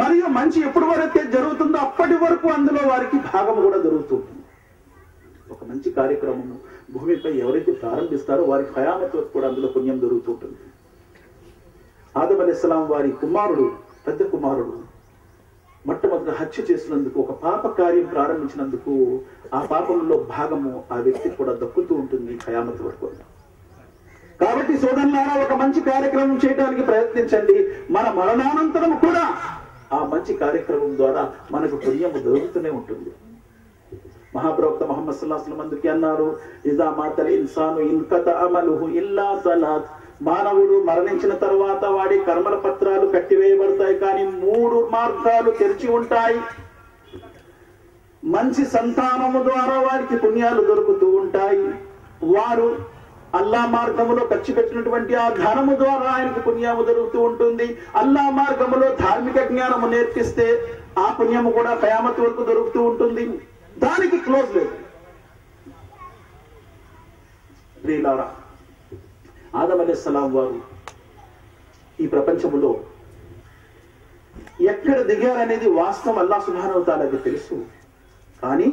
మరియు మంచి ఎప్పటి వరకు జరుగుతుందో అప్పటి వరకు అందులో వారికి భాగం కూడా దొరుకుతుంటుంది. ఒక మంచి కార్యక్రమము భూమిపై ఎవరైతే ప్రారంభిస్తారో వారికి ఖయామత్ వరకు కూడా అందులో పుణ్యం దొరుకుతుంటుంది. ఆదం అలైహిస్సలాం వారి కుమారుడు, పెద్ద కుమారుడు మొట్టమొదట హత్య చేసినందుకు, ఒక పాప కార్యం ప్రారంభించినందుకు ఆ పాపంలో భాగము ఆ వ్యక్తికి కూడా దక్కుతూ ఉంటుంది ఖయామత్ వరకు. కాబట్టి సోదరులారా, ఒక మంచి కార్యక్రమం చేయడానికి ప్రయత్నించండి. మన మరణానంతరం కూడా ఆ మంచి కార్యక్రమం ద్వారా మనకు పుణ్యము దొరుకుతూనే ఉంటుంది. మహాప్రవక్త ముహమ్మద్ సల్లల్లాహు అలైహి వసల్లం అందుకే అన్నారు, ఇజా మాతల్ ఇన్సాను ఇన్కత అమలుహు ఇల్లా సలాత్. మానవుడు మరణించిన తర్వాత వాడి కర్మల పత్రాలు కట్టివేయబడతాయి, కానీ 3 మార్గాలు తెరిచి ఉంటాయి. మంచి సంతానము ద్వారా వారికి పుణ్యాలు దొరుకుతూ ఉంటాయి. వారు అల్లా మార్గములో ఖర్చు పెట్టినటువంటి ఆ ధనము ద్వారా ఆయనకు పుణ్యము దొరుకుతూ ఉంటుంది. అల్లా మార్గములో ధార్మిక జ్ఞానము నేర్పిస్తే ఆ పుణ్యము కూడా ఖయామత్ వరకు దొరుకుతూ ఉంటుంది. దానికి క్లోజ్ లేదు. ప్రియులారా, ఆదం అలైహిస్సలాం వారు ఈ ప్రపంచములో ఎక్కడ దిగారనేది వాస్తవం అల్లాహ్ సుబ్హానహు వ తఆలాకి తెలుసు. కానీ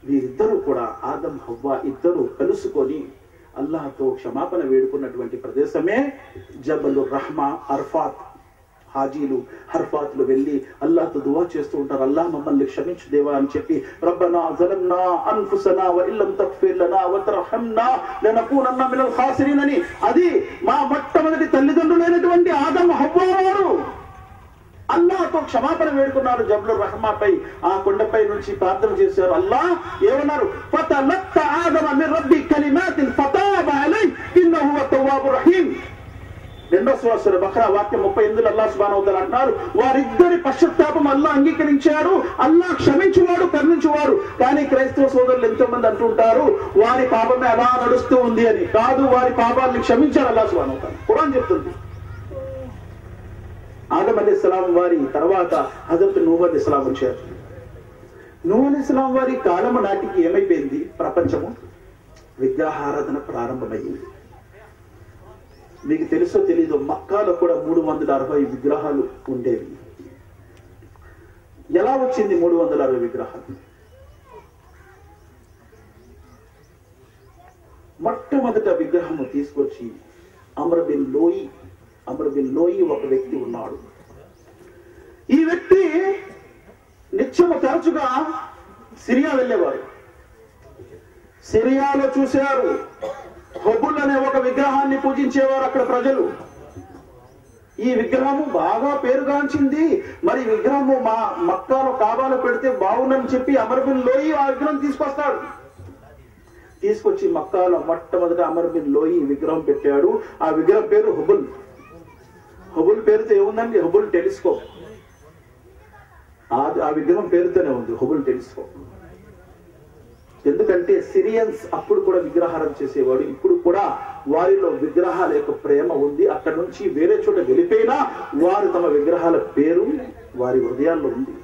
వీరిద్దరూ కూడా, ఆదం హవ్వ ఇద్దరు కలుసుకొని అల్లాహ్తో క్షమాపణ వేడుకున్నటువంటి ప్రదేశమే జబల్ రహ్మా, అర్ఫాత్. హాజీలు హర్ఫాత్లు వెళ్ళి అల్లాహ్తో దువా చేస్తూ ఉంటారు, అల్లాహ్ మమ్మల్ని క్షమించు దేవా అని చెప్పి. రబ్బనా జలమ్నా అన్ఫుసనా వ ఇల్లం తగ్ఫిర్ లనా వ తర్హమ్నా లనకూనన్న మినల్ ఖాసిరీన్ అని. అది మా మొట్టమొదటి తల్లిదండ్రులైనటువంటి ఆదం హవ్వ వారు అల్లాహ్తో క్షమాపణ వేడుకున్నారు. జబల్ రహ్మాపై, ఆ కొండపై నుంచి ప్రార్థన చేశారు. అల్లాహ్ ఏమన్నారు? ఫతలక్క ఆదమ మిన్ రబ్బి కలిమాతిన్ ఫతాబ అలైహి ఇన్నహు హువ తవ్వాబుర్ రహీం. 2వ సూరా బఖరా వాక్యం 38 అల్లాహ్ సుబ్హానహు వ తఆలా అంటున్నారు, వారిద్దరి పశ్చాత్తాపం అల్లాహ్ అంగీకరించారు. అల్లాహ్ క్షమించువాడు, కరుణించువాడు. కానీ క్రైస్తవ సోదరులు ఎంతో మంది అంటుంటారు వారి పాపమే అలా నడుస్తూ ఉంది అని. కాదు, వారి పాపాలను క్షమించారు అల్లాహ్ సుబ్హానహు వ తఆలా. ఖురాన్ చెప్తుంది. ఆదం అలైహిస్సలాం వారి తర్వాత హజరత్ నూహ్ అలైహిస్సలాం వచ్చారు. నూహ్ అలైహిస్సలాం వారి కాలము నాటికి ఏమైపోయింది? ప్రపంచము విగ్రహారాధన ప్రారంభమైంది. మీకు తెలుసో తెలీదో, మక్కాలో కూడా 360 విగ్రహాలు ఉండేవి. ఎలా వచ్చింది 360 విగ్రహాలు? మొట్టమొదట విగ్రహము తీసుకొచ్చి అమ్ర్ బిన్ లోయి ఒక వ్యక్తి ఉన్నాడు. ఈ వ్యక్తి నిత్యము తరచుగా సిరియా వెళ్ళేవారు. సిరియాలో చూశారు, హుబుల్ అనే ఒక విగ్రహాన్ని పూజించేవారు అక్కడ ప్రజలు. ఈ విగ్రహము బాగా పేరుగాంచింది, మరి విగ్రహము మా మక్కాలో కాబాలో పెడితే బాగుందని చెప్పి అమర్ బిన్ లోయి ఆ విగ్రహం తీసుకొస్తాడు. తీసుకొచ్చి మక్కాలో మొట్టమొదట అమర్ బిన్ లోయి విగ్రహం పెట్టాడు. ఆ విగ్రహం పేరు హుబుల్. హుబుల్ పేరుతో ఏముందండి? హుబుల్ టెలిస్కోప్. ఆ విగ్రహం పేరుతోనే ఉంది, హుబుల్ టెలిస్కోప్. ఎందుకంటే సిరియన్స్ అప్పుడు కూడా విగ్రహారం చేసేవాడు. ఇప్పుడు కూడా వారిలో విగ్రహాల యొక్క ప్రేమ ఉంది. అక్కడ నుంచి వేరే చోట వెళ్ళిపోయినా వారు తమ విగ్రహాల పేరు వారి హృదయాల్లో ఉంది.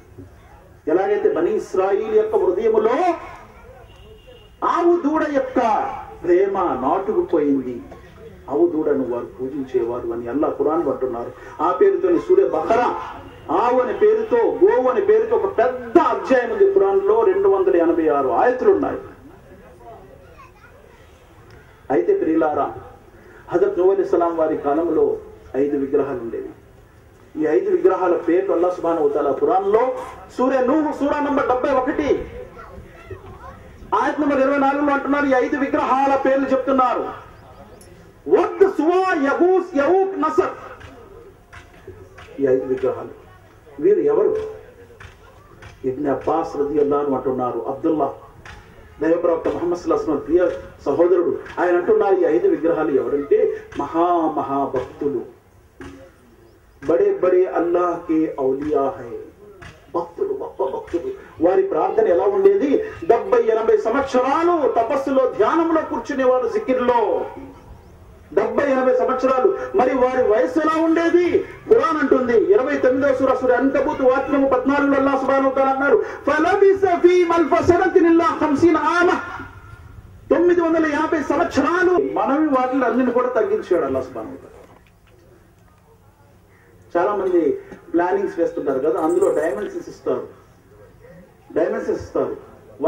ఎలాగైతే బనీ ఇస్రాయిల్ యొక్క హృదయములో ఆవు దూడ యొక్క ప్రేమ నాటుకుపోయింది, ఆవు దూడను వారు పూజించేవారు అని అల్లాహ్ ఖురాన్ అంటున్నారు. ఆ పేరుతో సూరే బఖరా, ఆవు అనే పేరుతో, గోవు అనే పేరుతో ఒక పెద్ద అధ్యాయం ఉంది ఖురాన్ లో. 286 ఆయతులు ఉన్నాయి. అయితే ప్రియులారా, హజరత్ నూహ్ అలైహిస్సలాం వారి కాలంలో 5 విగ్రహాలు ఉండేవి. ఈ 5 విగ్రహాల పేర్లు అల్లాహ్ సుబ్హానహు వ తఆలా ఖురాన్ లో సూరే నూహ్ సూరా నంబర్ 71 ఆయత్ నంబర్ 24 లో అంటున్నారు. ఈ 5 విగ్రహాల పేర్లు చెప్తున్నారు. వద్, సువా, యగూస్, యఊక్, నసర్. ఈ 5 విగ్రహాలు. వీరు ఎవరు? ఇబ్న్ అబ్బాస్ రదియల్లాహు అన్హు అంటున్నారు, అబ్దుల్లా దైవప్రవక్త ముహమ్మద్ సల్లల్లాహు అలైహి వసల్లం ప్రియ సహోదరుడు, ఆయన అంటున్నారు ఈ 5 విగ్రహాలు ఎవరంటే మహాభక్తులు. బడే బడే అల్లాహ్ కే ఔలియా హై. భక్తులు, గొప్ప భక్తులు. వారి ప్రార్థన ఎలా ఉండేది? 70-80 సంవత్సరాలు తపస్సులో, ధ్యానంలో కూర్చునేవారు, జికిర్లో. 70-80 సంవత్సరాలు. మరి వారి వయస్సు ఎలా ఉండేది? ఖురాన్ అంటుంది 29వ సూరా సూరా అన్కబూత్ వాక్యం 14లో అల్లాహ్ సుబ్హానహు వ తఆలా అన్నారు, ఫలబిస ఫీహిమ్ అల్ఫ సనతిన్ ఇల్లా 50 ఆమ. 950 సంవత్సరాలు. మనవి వాటిని అన్నిని కూడా తగ్గించాడు అల్లాహ్ సుబ్హానహు వ తఆలా. చాలా మంది ప్లానింగ్స్ వేస్తుంటారు కదా, అందులో డైమెన్షన్స్ ఇస్తారు.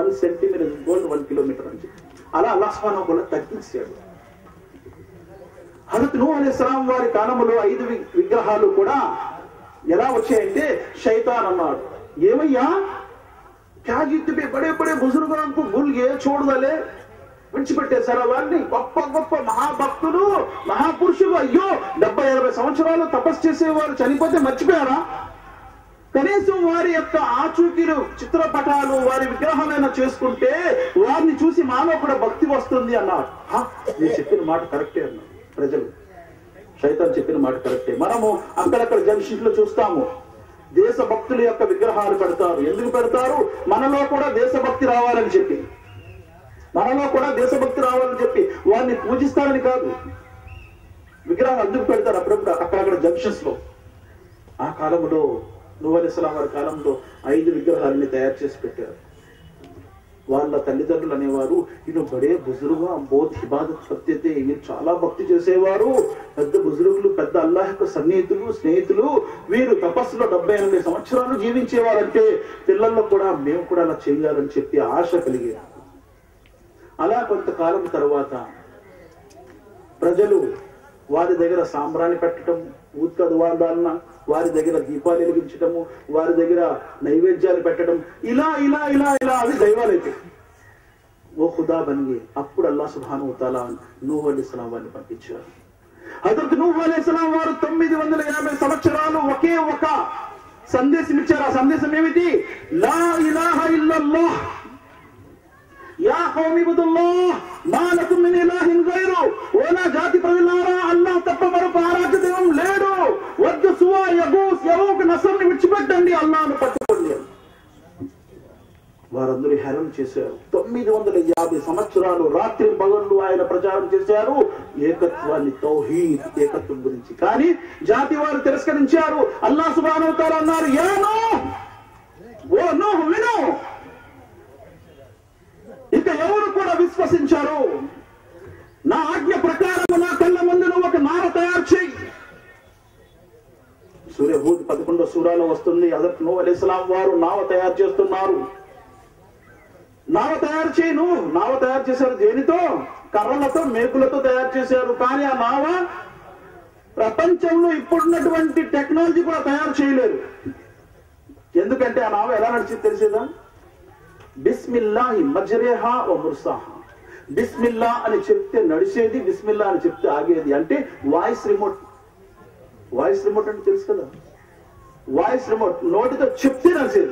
1 సెంటీమీటర్ గోల్డ్ 1 కిలోమీటర్ అని చెప్పి అలా అల్లాహ్ సుబ్హానహు వ తఆలా తగ్గించాడు. హజరత్ నూహ్ అలైహిస్సలాం వారి కాలంలో 5 విగ్రహాలు కూడా ఎలా వచ్చాయంటే శైతాన్ అన్నాడు, ఏమయ్యా క్యా జీతే బడే బడే బుజుర్గులకు భూల్గే చూడదలే, విడిచిపెట్టేశారా వారిని? గొప్ప గొప్ప మహాభక్తులు మహాపురుషులు, అయ్యో 70-80 సంవత్సరాలు తపస్సు చేసేవారు చనిపోతే మర్చిపోయారా? కనీసం వారి యొక్క ఆచూకీలు చిత్రపటాలు వారి విగ్రహాలైనా చేసుకుంటే వారిని చూసి మాలో కూడా భక్తి వస్తుంది అన్నారు. నేను చెప్పిన మాట కరెక్టే అన్నారు ప్రజలు. శైతాన్ చెప్పిన మాట కరెక్టే. మనము అక్కడక్కడ జంక్షన్లు చూస్తాము, దేశభక్తుల యొక్క విగ్రహాలు పెడతారు. ఎందుకు పెడతారు? మనలో కూడా దేశభక్తి రావాలని చెప్పి, మనలో కూడా దేశభక్తి రావాలని చెప్పి వారిని పూజిస్తారని కాదు. విగ్రహాలు అందుకు పెడతారు అప్పుడప్పుడు అక్కడక్కడ జంక్షన్స్ లో. ఆ కాలంలో నూహ్ అలైహిస్సలాం వారి కాలంలో 5 విగ్రహాలని తయారు చేసి పెట్టారు. వాళ్ళ తల్లిదండ్రులు అనేవారు, ఈయన బడే బుజురుగా బోత్ ఇబాదత్ సత్యతే, వీరు చాలా భక్తి చేసేవారు, పెద్ద బుజురుగులు, పెద్ద అల్లాహ్ యొక్క సన్నిహితులు స్నేహితులు, వీరు తపస్సులో 70-80 సంవత్సరాలు జీవించేవారంటే పిల్లల్లో కూడా మేము కూడా అలా చేయాలని చెప్పి ఆశ కలిగేది. అలా కొంతకాలం తర్వాత ప్రజలు వారి దగ్గర సాంబ్రాణి పెట్టడం, ఊత్కద్వాదాలన వారి దగ్గర దీపాలు వెలిగించడము, వారి దగ్గర నైవేద్యాలు పెట్టడం, ఇలా ఇలా ఇలా ఇలా అవి దైవాలైతే ఓ ఖుదా బనిగే. అప్పుడు అల్లాహ్ సుబ్హానహు వ తఆలా నూహ్ అలైహిస్సలాం వారిని పంపించారు. హజరత్ నూహ్ అలైహిస్సలాం వారు 950 సంవత్సరాలు ఒకే ఒక సందేశం ఇచ్చారు. ఆ సందేశం ఏమిటి? లా ఇలాహ ఇల్లల్లాహ్ యా కౌమి ఇబుదుల్లాహ్ మా లకుం మిన్ ఇలాహిన్ గైరు. ఓనా జాతి ప్రజలారా, అల్లాహ్ తప్ప మరొక ఆరాధ్య దైవం లేడు. వద్దు సువా యగూస్ యవూక్ నసర్ని విడిచిపెట్టండి, అల్లాహ్ను పట్టుకోండి. వారందరూ హేళన చేశారు. 950 సంవత్సరాలు రాత్రి పగళ్ళు ఆయన ప్రచారం చేశారు ఏకత్వాన్ని, తౌహీద్ ఏకత్వం గురించి. కానీ జాతి వారు తిరస్కరించారు. అల్లాహ్ సుబ్హానహు వ తఆలా అన్నారు, యా నూహ్, ఓ నూహ్ విను, ఇక ఎవరు కూడా విశ్వసించారు. నా ఆజ్ఞ ప్రకారం నా కళ్ళ ముందు నువ్వు ఒక నార తయారు చేయి. సూర్య హూద్ 11వ సూరాలో వస్తుంది. హజరత్ నూహ్ అలైహిస్సలాం వారు నావ తయారు చేస్తున్నారు. నావ తయారు చేయను, నావ తయారు చేశారు దేనితో? కర్రలతో, మేకులతో తయారు చేశారు. కానీ ఆ నావ ప్రపంచంలో ఇప్పుడున్నటువంటి టెక్నాలజీ కూడా తయారు చేయలేరు. ఎందుకంటే ఆ నావ ఎలా నడిచి తెలిసేదా? బిస్మిల్లాహి మజ్రేహా వ ముర్సాహా. బిస్మిల్లా అని చెప్తే నడిచేది, బిస్మిల్లా అని చెప్తే ఆగేది. అంటే వాయిస్ రిమోట్. వాయిస్ రిమోట్ అంటే తెలుసు కదా, వాయిస్ రిమోట్. నోటితో చెప్తే నడిచేది.